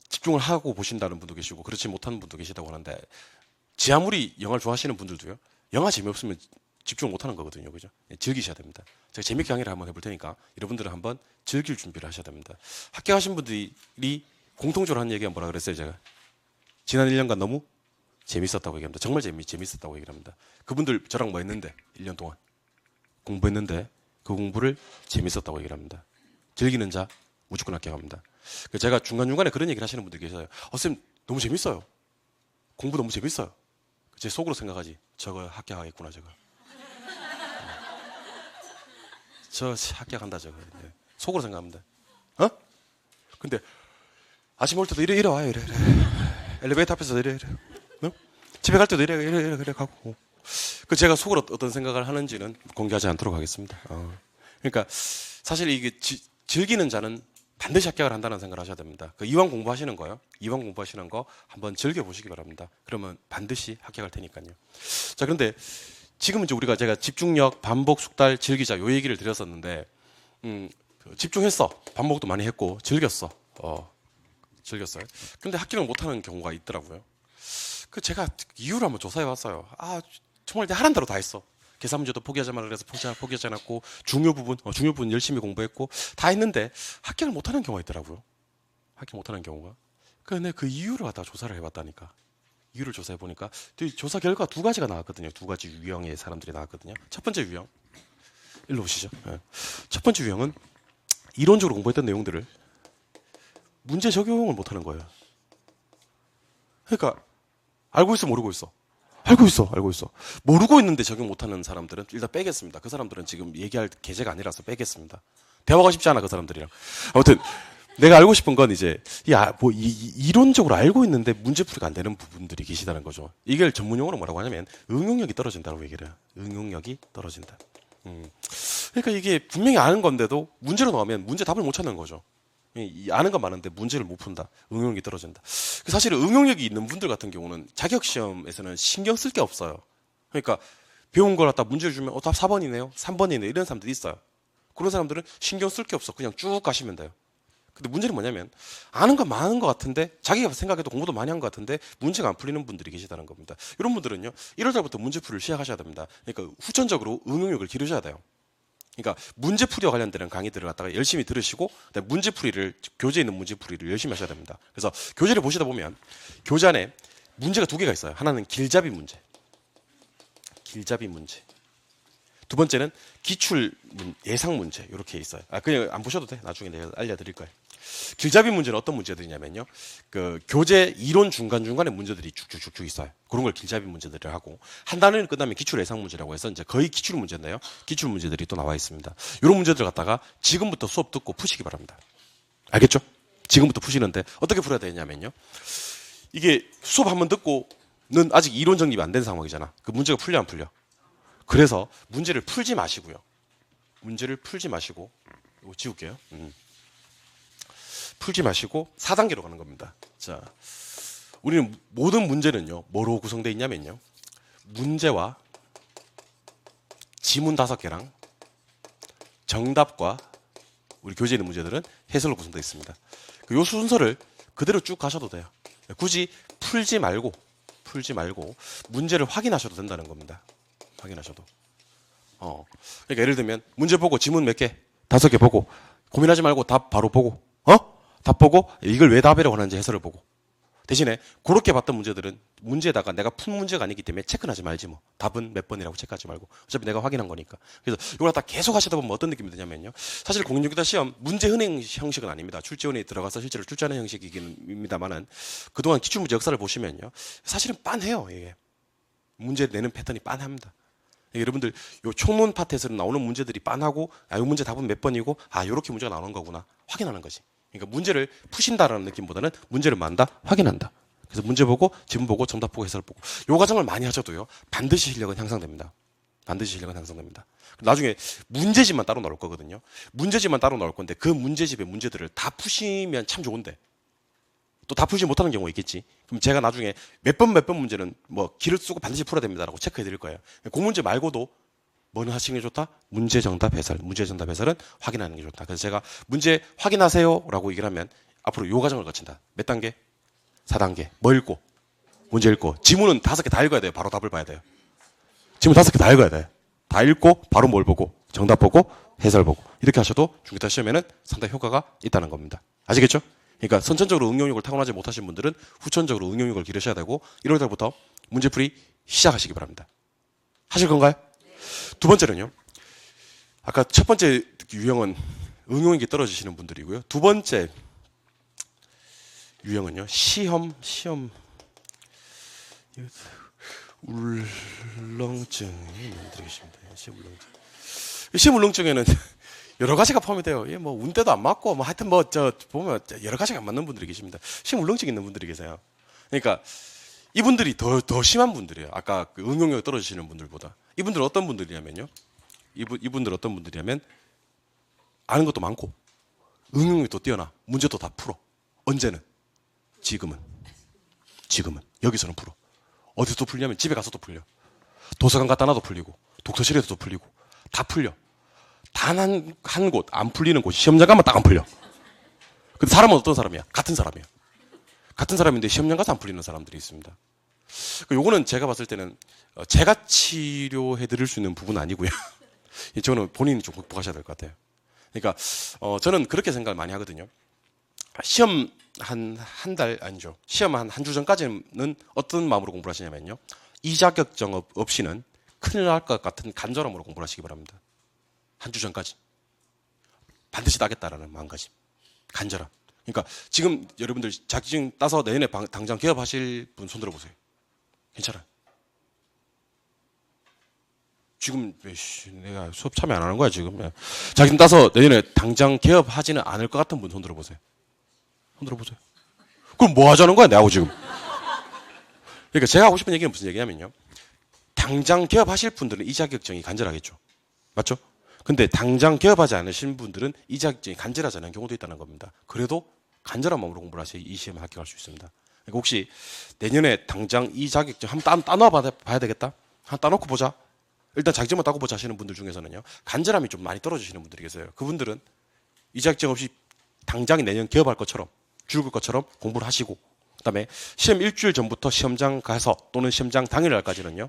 집중을 하고 보신다는 분도 계시고 그렇지 못하는 분도 계시다고 하는데 지 아무리 영화를 좋아하시는 분들도요. 영화 재미없으면 집중을 못하는 거거든요. 그죠? 즐기셔야 됩니다. 제가 재밌게 강의를 한번 해볼 테니까 여러분들은 한번 즐길 준비를 하셔야 됩니다. 합격하신 분들이 공통적으로 한 얘기가 뭐라 그랬어요? 제가 지난 1년간 너무 재밌었다고 얘기합니다. 정말 재밌었다고 얘기를 합니다. 그분들 저랑 뭐 했는데 1년 동안 공부했는데 그 공부를 재밌었다고 얘기를 합니다. 즐기는 자 무조건 합격합니다. 제가 중간중간에 그런 얘기를 하시는 분들 계셔요. 쌤 너무 재밌어요. 공부 너무 재밌어요. 제 속으로 생각하지. 저거 합격하겠구나 저거. 저 합격한다 저거. 속으로 생각합니다. 근데 아침 올 때도 이래 와요. 이래. 엘리베이터 앞에서 이래. 집에 갈 때도 이래 가고. 제가 속으로 어떤 생각을 하는지는 공개하지 않도록 하겠습니다. 그러니까 사실 이게 즐기는 자는 반드시 합격을 한다는 생각을 하셔야 됩니다. 이왕 공부하시는 거요. 이왕 공부하시는 거 한번 즐겨보시기 바랍니다. 그러면 반드시 합격할 테니까요. 자, 그런데 지금 이제 제가 집중력, 반복, 숙달, 즐기자 요 얘기를 드렸었는데 집중했어. 반복도 많이 했고 즐겼어. 즐겼어요. 근데 합격을 못하는 경우가 있더라고요. 제가 이유를 한번 조사해봤어요. 정말 내 하란 대로 다 했어. 계산 문제도 포기하지 말라 그래서 포기하지 않았고 중요 부분 열심히 공부했고 다 했는데 합격을 못하는 경우가 있더라고요. 합격 못하는 경우가. 근데 그 이유를 갖다 조사를 해봤다니까. 이유를 조사해보니까 조사 결과 두 가지가 나왔거든요. 두 가지 유형의 사람들이 나왔거든요. 첫 번째 유형. 일로 오시죠. 첫 번째 유형은 이론적으로 공부했던 내용들을 문제 적용을 못하는 거예요. 그러니까 알고 있어 모르고 있어. 알고 있어. 모르고 있는데 적용 못하는 사람들은 일단 빼겠습니다. 그 사람들은 지금 얘기할 계제가 아니라서 빼겠습니다. 대화가 쉽지 않아 그 사람들이랑. 아무튼 내가 알고 싶은 건 이제 이론적으로 알고 있는데 문제풀이가 안 되는 부분들이 계시다는 거죠. 이걸 전문용어로 뭐라고 하냐면 응용력이 떨어진다고 얘기를 해요. 응용력이 떨어진다. 그러니까 이게 분명히 아는 건데도 문제로 나오면 문제 답을 못 찾는 거죠. 아는 건 많은데 문제를 못 푼다. 응용력이 떨어진다. 사실 응용력이 있는 분들 같은 경우는 자격시험에서는 신경 쓸 게 없어요. 그러니까 배운 걸 갖다 문제를 주면 답 4번이네요. 3번이네요. 이런 사람들이 있어요. 그런 사람들은 신경 쓸 게 없어. 그냥 쭉 가시면 돼요. 근데 문제는 뭐냐면 아는 건 많은 것 같은데 자기가 생각해도 공부도 많이 한 것 같은데 문제가 안 풀리는 분들이 계시다는 겁니다. 이런 분들은요. 1월달부터 문제풀이를 시작하셔야 됩니다. 그러니까 후천적으로 응용력을 기르셔야 돼요. 그러니까 문제풀이와 관련되는 강의들을 갖다가 열심히 들으시고 문제풀이를 교재에 있는 문제풀이를 열심히 하셔야 됩니다. 그래서 교재를 보시다 보면 교재 안에 문제가 두 개가 있어요. 하나는 길잡이 문제. 두 번째는 기출 예상 문제 이렇게 있어요. 그냥 안 보셔도 돼. 나중에 내가 알려드릴 거예요. 길잡이 문제는 어떤 문제들이냐면요. 교재 이론 중간중간에 문제들이 쭉쭉쭉 있어요. 그런 걸 길잡이 문제들을 하고 한 단원이 끝나면 기출 예상 문제라고 해서 이제 거의 기출 문제인데요. 기출 문제들이 또 나와 있습니다. 이런 문제들 갖다가 지금부터 수업 듣고 푸시기 바랍니다. 알겠죠? 지금부터 푸시는데 어떻게 풀어야 되냐면요. 이게 수업 한번 듣고는 아직 이론 정립이 안 된 상황이잖아. 그 문제가 풀려 안 풀려? 그래서 문제를 풀지 마시고요. 문제를 풀지 마시고 이거 지울게요. 풀지 마시고 4단계로 가는 겁니다. 자, 우리는 모든 문제는요. 뭐로 구성되어 있냐면요. 문제와 지문 5개랑 정답과 우리 교재에 있는 문제들은 해설로 구성되어 있습니다. 이 순서를 그대로 쭉 가셔도 돼요. 굳이 풀지 말고 문제를 확인하셔도 된다는 겁니다. 확인하셔도. 그러니까 예를 들면 문제 보고 지문 몇 개? 5개 보고 고민하지 말고 답 바로 보고 답 보고 이걸 왜 답이라고 하는지 해설을 보고 대신에 그렇게 봤던 문제들은 문제에다가 내가 푼 문제가 아니기 때문에 체크는 하지 말지 뭐. 답은 몇 번이라고 체크하지 말고 어차피 내가 확인한 거니까. 그래서 이걸 갖다 계속 하시다 보면 어떤 느낌이 드냐면요. 사실 공인중개사 시험 문제 흔행 형식은 아닙니다. 출제원이 들어가서 실제로 출제하는 형식이기는입니다만은 그동안 기출문제 역사를 보시면요. 사실은 빤해요. 이게. 문제 내는 패턴이 빤합니다. 여러분들 요 총론 파트에서 나오는 문제들이 빤하고 요 문제 답은 몇 번이고 요렇게 문제가 나오는 거구나 확인하는 거지. 그러니까 문제를 푸신다라는 느낌보다는 문제를 만다 확인한다. 그래서 문제 보고 지문 보고 정답 보고 해설 보고 요 과정을 많이 하셔도요 반드시 실력은 향상됩니다. 반드시 실력은 향상됩니다. 나중에 문제집만 따로 나올 거거든요. 문제집만 따로 나올 건데 그 문제집의 문제들을 다 푸시면 참 좋은데 또 다 풀지 못하는 경우가 있겠지. 그럼 제가 나중에 몇 번 문제는 뭐 기를 쓰고 반드시 풀어야 됩니다라고 체크해 드릴 거예요. 그 문제 말고도 뭐는 하시는 게 좋다? 문제 정답 해설. 문제 정답 해설은 확인하는 게 좋다. 그래서 제가 문제 확인하세요 라고 얘기를 하면 앞으로 요 과정을 거친다. 몇 단계? 4단계. 뭐 읽고? 문제 읽고. 지문은 5개 다 읽어야 돼요. 바로 답을 봐야 돼요. 지문 5개 다 읽어야 돼요. 다 읽고 바로 뭘 보고? 정답 보고 해설 보고. 이렇게 하셔도 중기타 시험에는 상당히 효과가 있다는 겁니다. 아시겠죠? 그러니까 선천적으로 응용력을 타고나지 못하신 분들은 후천적으로 응용력을 기르셔야 되고 1월 달부터 문제풀이 시작하시기 바랍니다. 하실 건가요? 두 번째는요. 아까 첫 번째 유형은 응용력이 떨어지시는 분들이고요. 두 번째 유형은요. 시험 울렁증이 분들이 계십니다. 시험 울렁증에는 여러 가지가 포함이 돼요. 뭐 운대도 안 맞고 뭐 하여튼 뭐 보면 여러 가지가 안 맞는 분들이 계십니다. 시험 울렁증 있는 분들이 계세요. 그러니까 이분들이 더 심한 분들이에요. 아까 그 응용력이 떨어지시는 분들보다. 이분들은 어떤 분들이냐면요. 이분들 어떤 분들이냐면 아는 것도 많고 응용력도 뛰어나. 문제도 다 풀어. 언제는? 지금은 여기서는 풀어. 어디서 풀냐면 집에 가서도 풀려. 도서관 갔다 놔도 풀리고 독서실에서도 풀리고 다 풀려. 단 한 곳 안 풀리는 곳 시험장 가면 딱 안 풀려. 근데 사람은 어떤 사람이야? 같은 사람이야. 같은 사람인데 시험장 가서 안 풀리는 사람들이 있습니다. 요거는 제가 봤을 때는 제가 치료해 드릴 수 있는 부분은 아니고요. 저는 본인이 좀 극복하셔야 될 것 같아요. 그러니까 저는 그렇게 생각을 많이 하거든요. 시험 한 달 아니죠. 시험 한 주 전까지는 어떤 마음으로 공부를 하시냐면요. 이 자격증 없이는 큰일 날 것 같은 간절함으로 공부를 하시기 바랍니다. 한 주 전까지. 반드시 따겠다라는 마음가짐. 간절함. 그러니까 지금 여러분들 자격증 따서 내년에 당장 개업하실 분 손 들어보세요. 괜찮아요. 지금 내가 수업 참여 안 하는 거야 지금. 자격증 따서 내년에 당장 개업하지는 않을 것 같은 분 손 들어보세요. 손 들어보세요. 그럼 뭐 하자는 거야 내하고 지금. 그러니까 제가 하고 싶은 얘기는 무슨 얘기냐면요. 당장 개업하실 분들은 이 자격증이 간절하겠죠. 맞죠? 근데 당장 개업하지 않으신 분들은 이 자격증이 간절하지 않은 경우도 있다는 겁니다. 그래도 간절한 마음으로 공부를 하셔야 이 시험에 합격할 수 있습니다. 그러니까 혹시 내년에 당장 이 자격증 한번 따놓아 봐야 되겠다? 한번 따놓고 보자. 일단 자격증만 따고 보자 하시는 분들 중에서는요. 간절함이 좀 많이 떨어지시는 분들이 계세요. 그분들은 이 자격증 없이 당장 내년 개업할 것처럼 죽을 것처럼 공부를 하시고 그다음에 시험 일주일 전부터 시험장 가서 또는 시험장 당일날까지는요.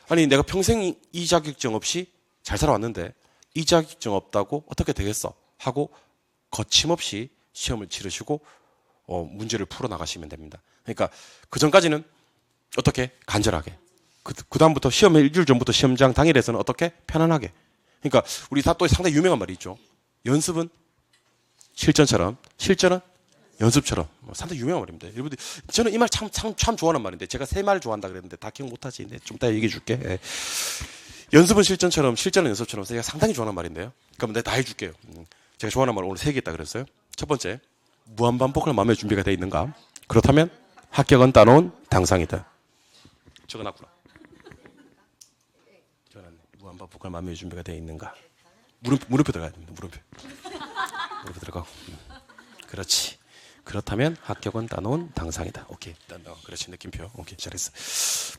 아니 내가 평생 이 자격증 없이 잘 살아왔는데 이 자격증 없다고 어떻게 되겠어? 하고 거침없이 시험을 치르시고 문제를 풀어나가시면 됩니다. 그러니까 그 전까지는 어떻게? 간절하게. 그 다음부터 시험 일주일 전부터 시험장 당일에서는 어떻게? 편안하게. 그러니까 우리 다 또 상당히 유명한 말이 있죠. 연습은 실전처럼, 실전은 연습처럼. 상당히 유명한 말입니다. 여러분들 저는 이 말 참 좋아하는 말인데 제가 세 말 좋아한다 그랬는데 다 기억 못하지. 좀 이따 얘기해 줄게. 예. 연습은 실전처럼, 실전은 연습처럼 제가 상당히 좋아하는 말인데요. 그럼 내가 다 해줄게요. 제가 좋아하는 말 오늘 3개 있다 그랬어요. 첫 번째, 무한반복할 마음의 준비가 되어 있는가? 그렇다면 합격은 따놓은 당상이다. 적어놨구나. 적어놨네. 무한반복할 마음의 준비가 되어 있는가? 물음표 들어가야 됩니다. 물음표 들어가고. 그렇지. 그렇다면 합격은 따놓은 당상이다. 오케이. 그렇지. 느낌표. 오케이. 잘했어.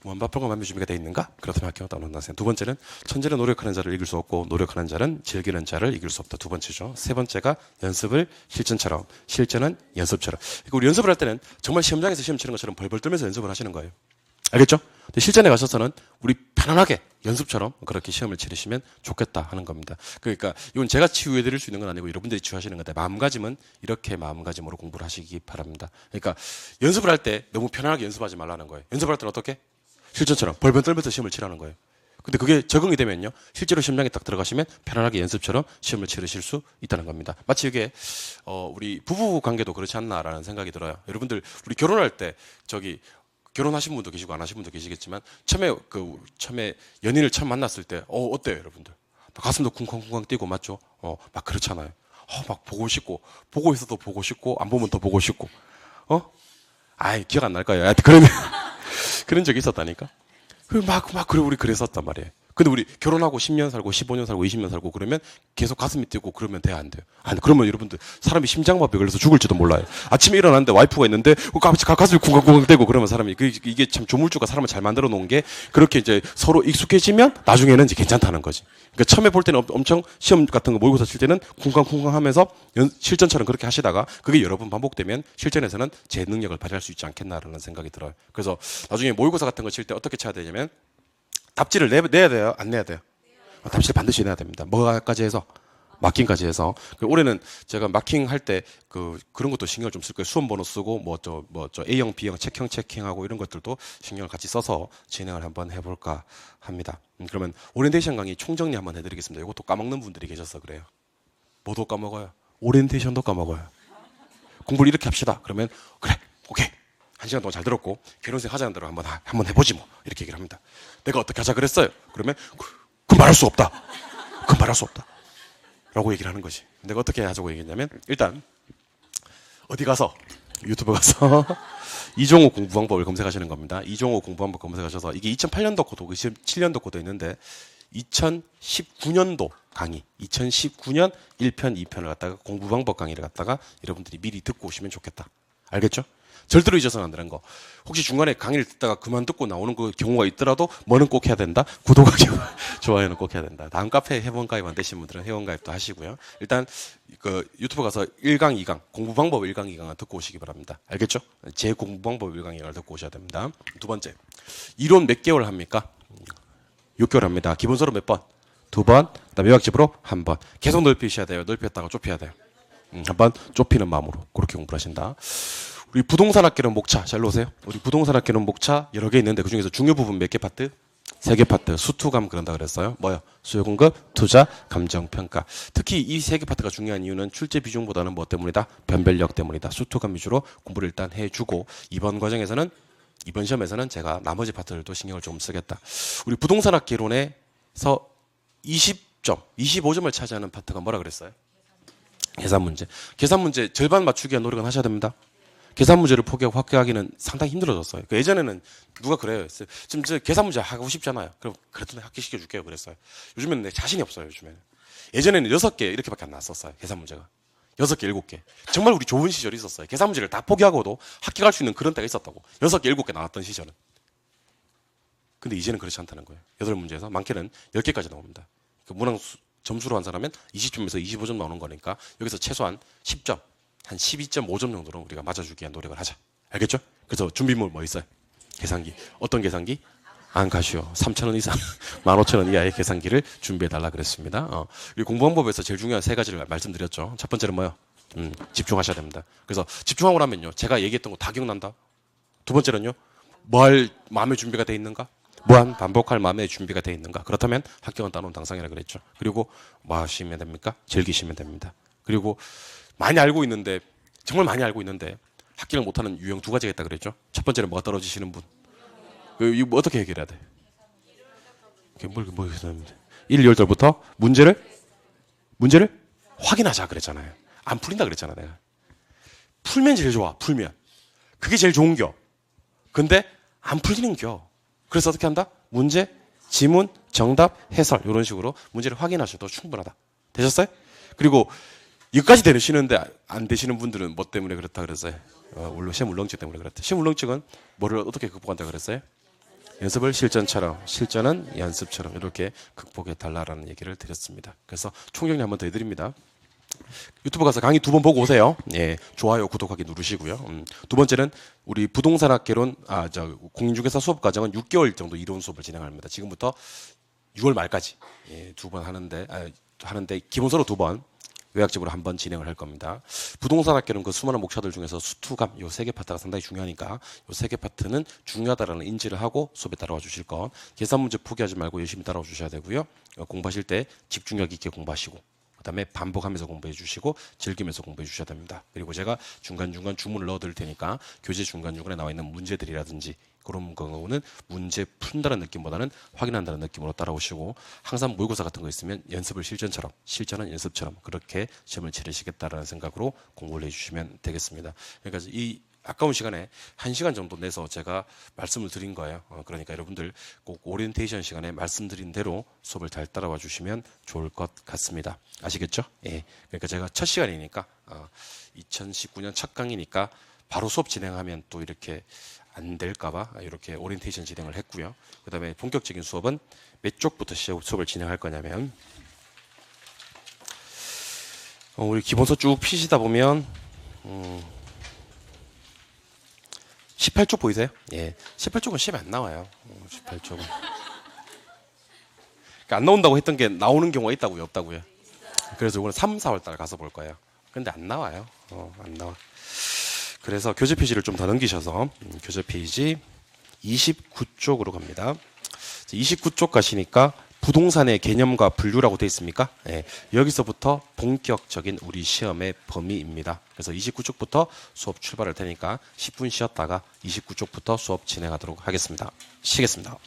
무한반복할 마음의 준비가 되어 있는가? 그렇다면 합격은 따놓은 당상. 두 번째는 천재는 노력하는 자를 이길 수 없고 노력하는 자는 즐기는 자를 이길 수 없다. 두 번째죠. 세 번째가 연습을 실전처럼, 실전은 연습처럼. 그러니까 우리 연습을 할 때는 정말 시험장에서 시험 치는 것처럼 벌벌 떨면서 연습을 하시는 거예요. 알겠죠? 근데 실전에 가셔서는 우리 편안하게 연습처럼 그렇게 시험을 치르시면 좋겠다 하는 겁니다. 그러니까 이건 제가 치유해 드릴 수 있는 건 아니고 여러분들이 치유하시는 건데 마음가짐은 이렇게 마음가짐으로 공부를 하시기 바랍니다. 그러니까 연습을 할 때 너무 편안하게 연습하지 말라는 거예요. 연습할 때는 어떻게? 실전처럼 벌벌 떨면서 시험을 치라는 거예요. 근데 그게 적응이 되면요. 실제로 시험장에 딱 들어가시면 편안하게 연습처럼 시험을 치르실 수 있다는 겁니다. 마치 이게 우리 부부 관계도 그렇지 않나라는 생각이 들어요. 여러분들 우리 결혼할 때 결혼하신 분도 계시고 안 하신 분도 계시겠지만 처음에 연인을 처음 만났을 때 어때요, 여러분들? 가슴도 쿵쾅쿵쾅 뛰고 맞죠? 막 그렇잖아요. 막 보고 싶고 보고 있어도 보고 싶고 안 보면 더 보고 싶고 아이 기억 안 날까요? 하여튼 그런 적이 있었다니까. 그래 우리 그랬었단 말이에요. 근데 우리 결혼하고 10년 살고 15년 살고 20년 살고 그러면 계속 가슴이 뛰고 그러면 돼야 안 돼요? 아니 그러면 여러분들 사람이 심장마비에 걸려서 죽을지도 몰라요. 아침에 일어났는데 와이프가 있는데 가슴이 쿵쾅쿵쾅 뛰고 그러면 사람이 이게 참 조물주가 사람을 잘 만들어 놓은 게 그렇게 이제 서로 익숙해지면 나중에는 이제 괜찮다는 거지. 그러니까 처음에 볼 때는 엄청 시험 같은 거 모의고사 칠 때는 쿵쾅쿵쾅 하면서 실전처럼 그렇게 하시다가 그게 여러 번 반복되면 실전에서는 제 능력을 발휘할 수 있지 않겠나라는 생각이 들어요. 그래서 나중에 모의고사 같은 거 칠 때 어떻게 쳐야 되냐면 답지를 내야 돼요? 안 내야 돼요? 답지를 반드시 내야 됩니다. 뭐까지 해서? 마킹까지 해서. 올해는 제가 마킹 할 때 그런 것도 신경을 좀 쓸 거예요. 수험 번호 쓰고 A형, B형, 책형 체킹하고 이런 것들도 신경을 같이 써서 진행을 한번 해볼까 합니다. 그러면 오리엔테이션 강의 총정리 한번 해드리겠습니다. 이것도 까먹는 분들이 계셔서 그래요. 뭐도 까먹어요? 오리엔테이션도 까먹어요. 공부를 이렇게 합시다. 그러면 그래, 오케이. 1시간 동안 잘 들었고 결혼생 하자는 대로 한번 해보지 뭐 이렇게 얘기를 합니다. 내가 어떻게 하자 그랬어요? 그러면 그건 말할 수 없다. 그건 말할 수 없다. 라고 얘기를 하는 거지. 내가 어떻게 하자고 얘기했냐면 일단 어디 가서 유튜브 가서 이종호 공부방법을 검색하시는 겁니다. 이종호 공부방법 검색하셔서 이게 2008년도 코드, 2007년도 코드 있는데 2019년도 강의, 2019년 1편, 2편을 갖다가 공부방법 강의를 갖다가 여러분들이 미리 듣고 오시면 좋겠다. 알겠죠? 절대로 잊어서는 안 되는 거. 혹시 중간에 강의를 듣다가 그만 듣고 나오는 그 경우가 있더라도 뭐는 꼭 해야 된다? 구독하기, 좋아요는 꼭 해야 된다. 다음 카페 회원가입 안 되신 분들은 회원가입도 하시고요. 일단 유튜브 가서 1강, 2강, 공부방법 1강, 2강을 듣고 오시기 바랍니다. 알겠죠? 제 공부방법 1강, 2강을 듣고 오셔야 됩니다. 두 번째, 이론 몇 개월 합니까? 6개월 합니다. 기본서로 몇 번? 2번, 그다음에 요약집으로 1번. 계속 넓히셔야 돼요. 넓혔다가 좁혀야 돼요. 한번 좁히는 마음으로 그렇게 공부를 하신다. 우리 부동산 학개론 목차 잘 놓으세요. 우리 부동산 학개론 목차 여러 개 있는데 그중에서 중요 부분 몇 개 파트? 3개 파트. 수투감 그런다 그랬어요. 뭐요? 수요 공급, 투자, 감정 평가. 특히 이 3개 파트가 중요한 이유는 출제 비중보다는 뭐 때문이다? 변별력 때문이다. 수투감 위주로 공부를 일단 해주고 이번 과정에서는 이번 시험에서는 제가 나머지 파트들도 신경을 좀 쓰겠다. 우리 부동산 학개론에서 20점, 25점을 차지하는 파트가 뭐라 그랬어요? 계산 문제. 계산 문제 절반 맞추기 위한 노력은 하셔야 됩니다. 계산 문제를 포기하고 합격하기는 상당히 힘들어졌어요. 예전에는 누가 그래요. 지금 계산 문제 하고 싶잖아요. 그럼 그래도 합격시켜 줄게요. 그랬어요. 요즘에는 내 자신이 없어요. 요즘에는. 예전에는 6개 이렇게밖에 안 나왔었어요. 계산 문제가. 6개, 7개. 정말 우리 좋은 시절이 있었어요. 계산 문제를 다 포기하고도 합격할 수 있는 그런 때가 있었다고. 6개, 7개 나왔던 시절은. 근데 이제는 그렇지 않다는 거예요. 8문제에서 많게는 10개까지 나옵니다. 문항 점수로 한 사람은 20점에서 25점 나오는 거니까 여기서 최소한 10점. 한 12.5점 정도로 우리가 맞아주기 위한 노력을 하자. 알겠죠? 그래서 준비물 뭐 있어요? 계산기. 어떤 계산기? 안카시오. 3,000원 이상, 15,000원 이하의 계산기를 준비해달라 그랬습니다. 이 공부방법에서 제일 중요한 3가지를 말씀드렸죠. 첫 번째는 뭐요? 집중하셔야 됩니다. 그래서 집중하고 나면요. 제가 얘기했던 거 다 기억난다. 두 번째는요. 뭐 할 마음의 준비가 돼 있는가? 무한 반복할 마음의 준비가 돼 있는가? 그렇다면 합격은 따놓은 당상이라 그랬죠. 그리고 뭐 하시면 됩니까? 즐기시면 됩니다. 그리고 많이 알고 있는데 정말 많이 알고 있는데 합격을 못하는 유형 2가지가 있다 그랬죠. 첫 번째는 뭐가 떨어지시는 분. 이거 어떻게 해결해야 돼? 뭐 1, 2월달부터 문제를 확인하자 그랬잖아요. 안 풀린다 그랬잖아 내가. 풀면 제일 좋아. 풀면. 그게 제일 좋은겨. 근데 안 풀리는겨. 그래서 어떻게 한다? 문제, 지문, 정답, 해설 이런 식으로 문제를 확인하셔도 충분하다. 되셨어요? 그리고 여기까지 되시는데 안 되시는 분들은 뭐 때문에 그렇다 그랬어요? 시험 울렁증 때문에 그렇다. 시험 울렁증은 뭐를 어떻게 극복한다 그랬어요? 연습을 실전처럼, 실전은 연습처럼 이렇게 극복해 달라라는 얘기를 드렸습니다. 그래서 총정리 한번 더 해드립니다. 유튜브 가서 강의 2번 보고 오세요. 예, 좋아요, 구독하기 누르시고요. 두 번째는 우리 부동산학개론, 공인중개사 수업 과정은 6개월 정도 이론 수업을 진행합니다. 지금부터 6월 말까지 2번 하는데 기본서로 2번. 요약집으로 한번 진행을 할 겁니다. 부동산 학개론 그 수많은 목차들 중에서 수투감 요 3개 파트가 상당히 중요하니까 요 3개 파트는 중요하다라는 인지를 하고 수업에 따라와 주실 것. 계산 문제 포기하지 말고 열심히 따라와 주셔야 되고요. 공부하실 때 집중력 있게 공부하시고 그다음에 반복하면서 공부해 주시고 즐기면서 공부해 주셔야 됩니다. 그리고 제가 중간중간 주문을 넣어 드릴 테니까 교재 중간중간에 나와 있는 문제들이라든지 그런 경우는 문제 푼다는 느낌보다는 확인한다는 느낌으로 따라오시고, 항상 모의고사 같은 거 있으면 연습을 실전처럼, 실전은 연습처럼 그렇게 시험을 치르시겠다라는 생각으로 공부를 해주시면 되겠습니다. 그러니까 이 아까운 시간에 1시간 정도 내서 제가 말씀을 드린 거예요. 그러니까 여러분들 꼭 오리엔테이션 시간에 말씀드린 대로 수업을 잘 따라와 주시면 좋을 것 같습니다. 아시겠죠? 예. 그러니까 제가 첫 시간이니까 2019년 첫 강의니까 바로 수업 진행하면 또 이렇게 안 될까봐 이렇게 오리엔테이션 진행을 했고요. 그 다음에 본격적인 수업은 몇 쪽부터 수업을 진행할 거냐면, 우리 기본서 쭉 피시다 보면 18쪽 보이세요? 예, 18쪽은 시험에 안 나와요. 18쪽은 그러니까 안 나온다고 했던 게 나오는 경우가 있다고요, 없다고요? 그래서 이거는 3, 4월 달 가서 볼 거예요. 근데 안 나와요. 안 나와. 그래서 교재 페이지를 좀 더 넘기셔서 교재 페이지 29쪽으로 갑니다. 29쪽 가시니까 부동산의 개념과 분류라고 되어 있습니까? 예, 여기서부터 본격적인 우리 시험의 범위입니다. 그래서 29쪽부터 수업 출발할 테니까 10분 쉬었다가 29쪽부터 수업 진행하도록 하겠습니다. 쉬겠습니다.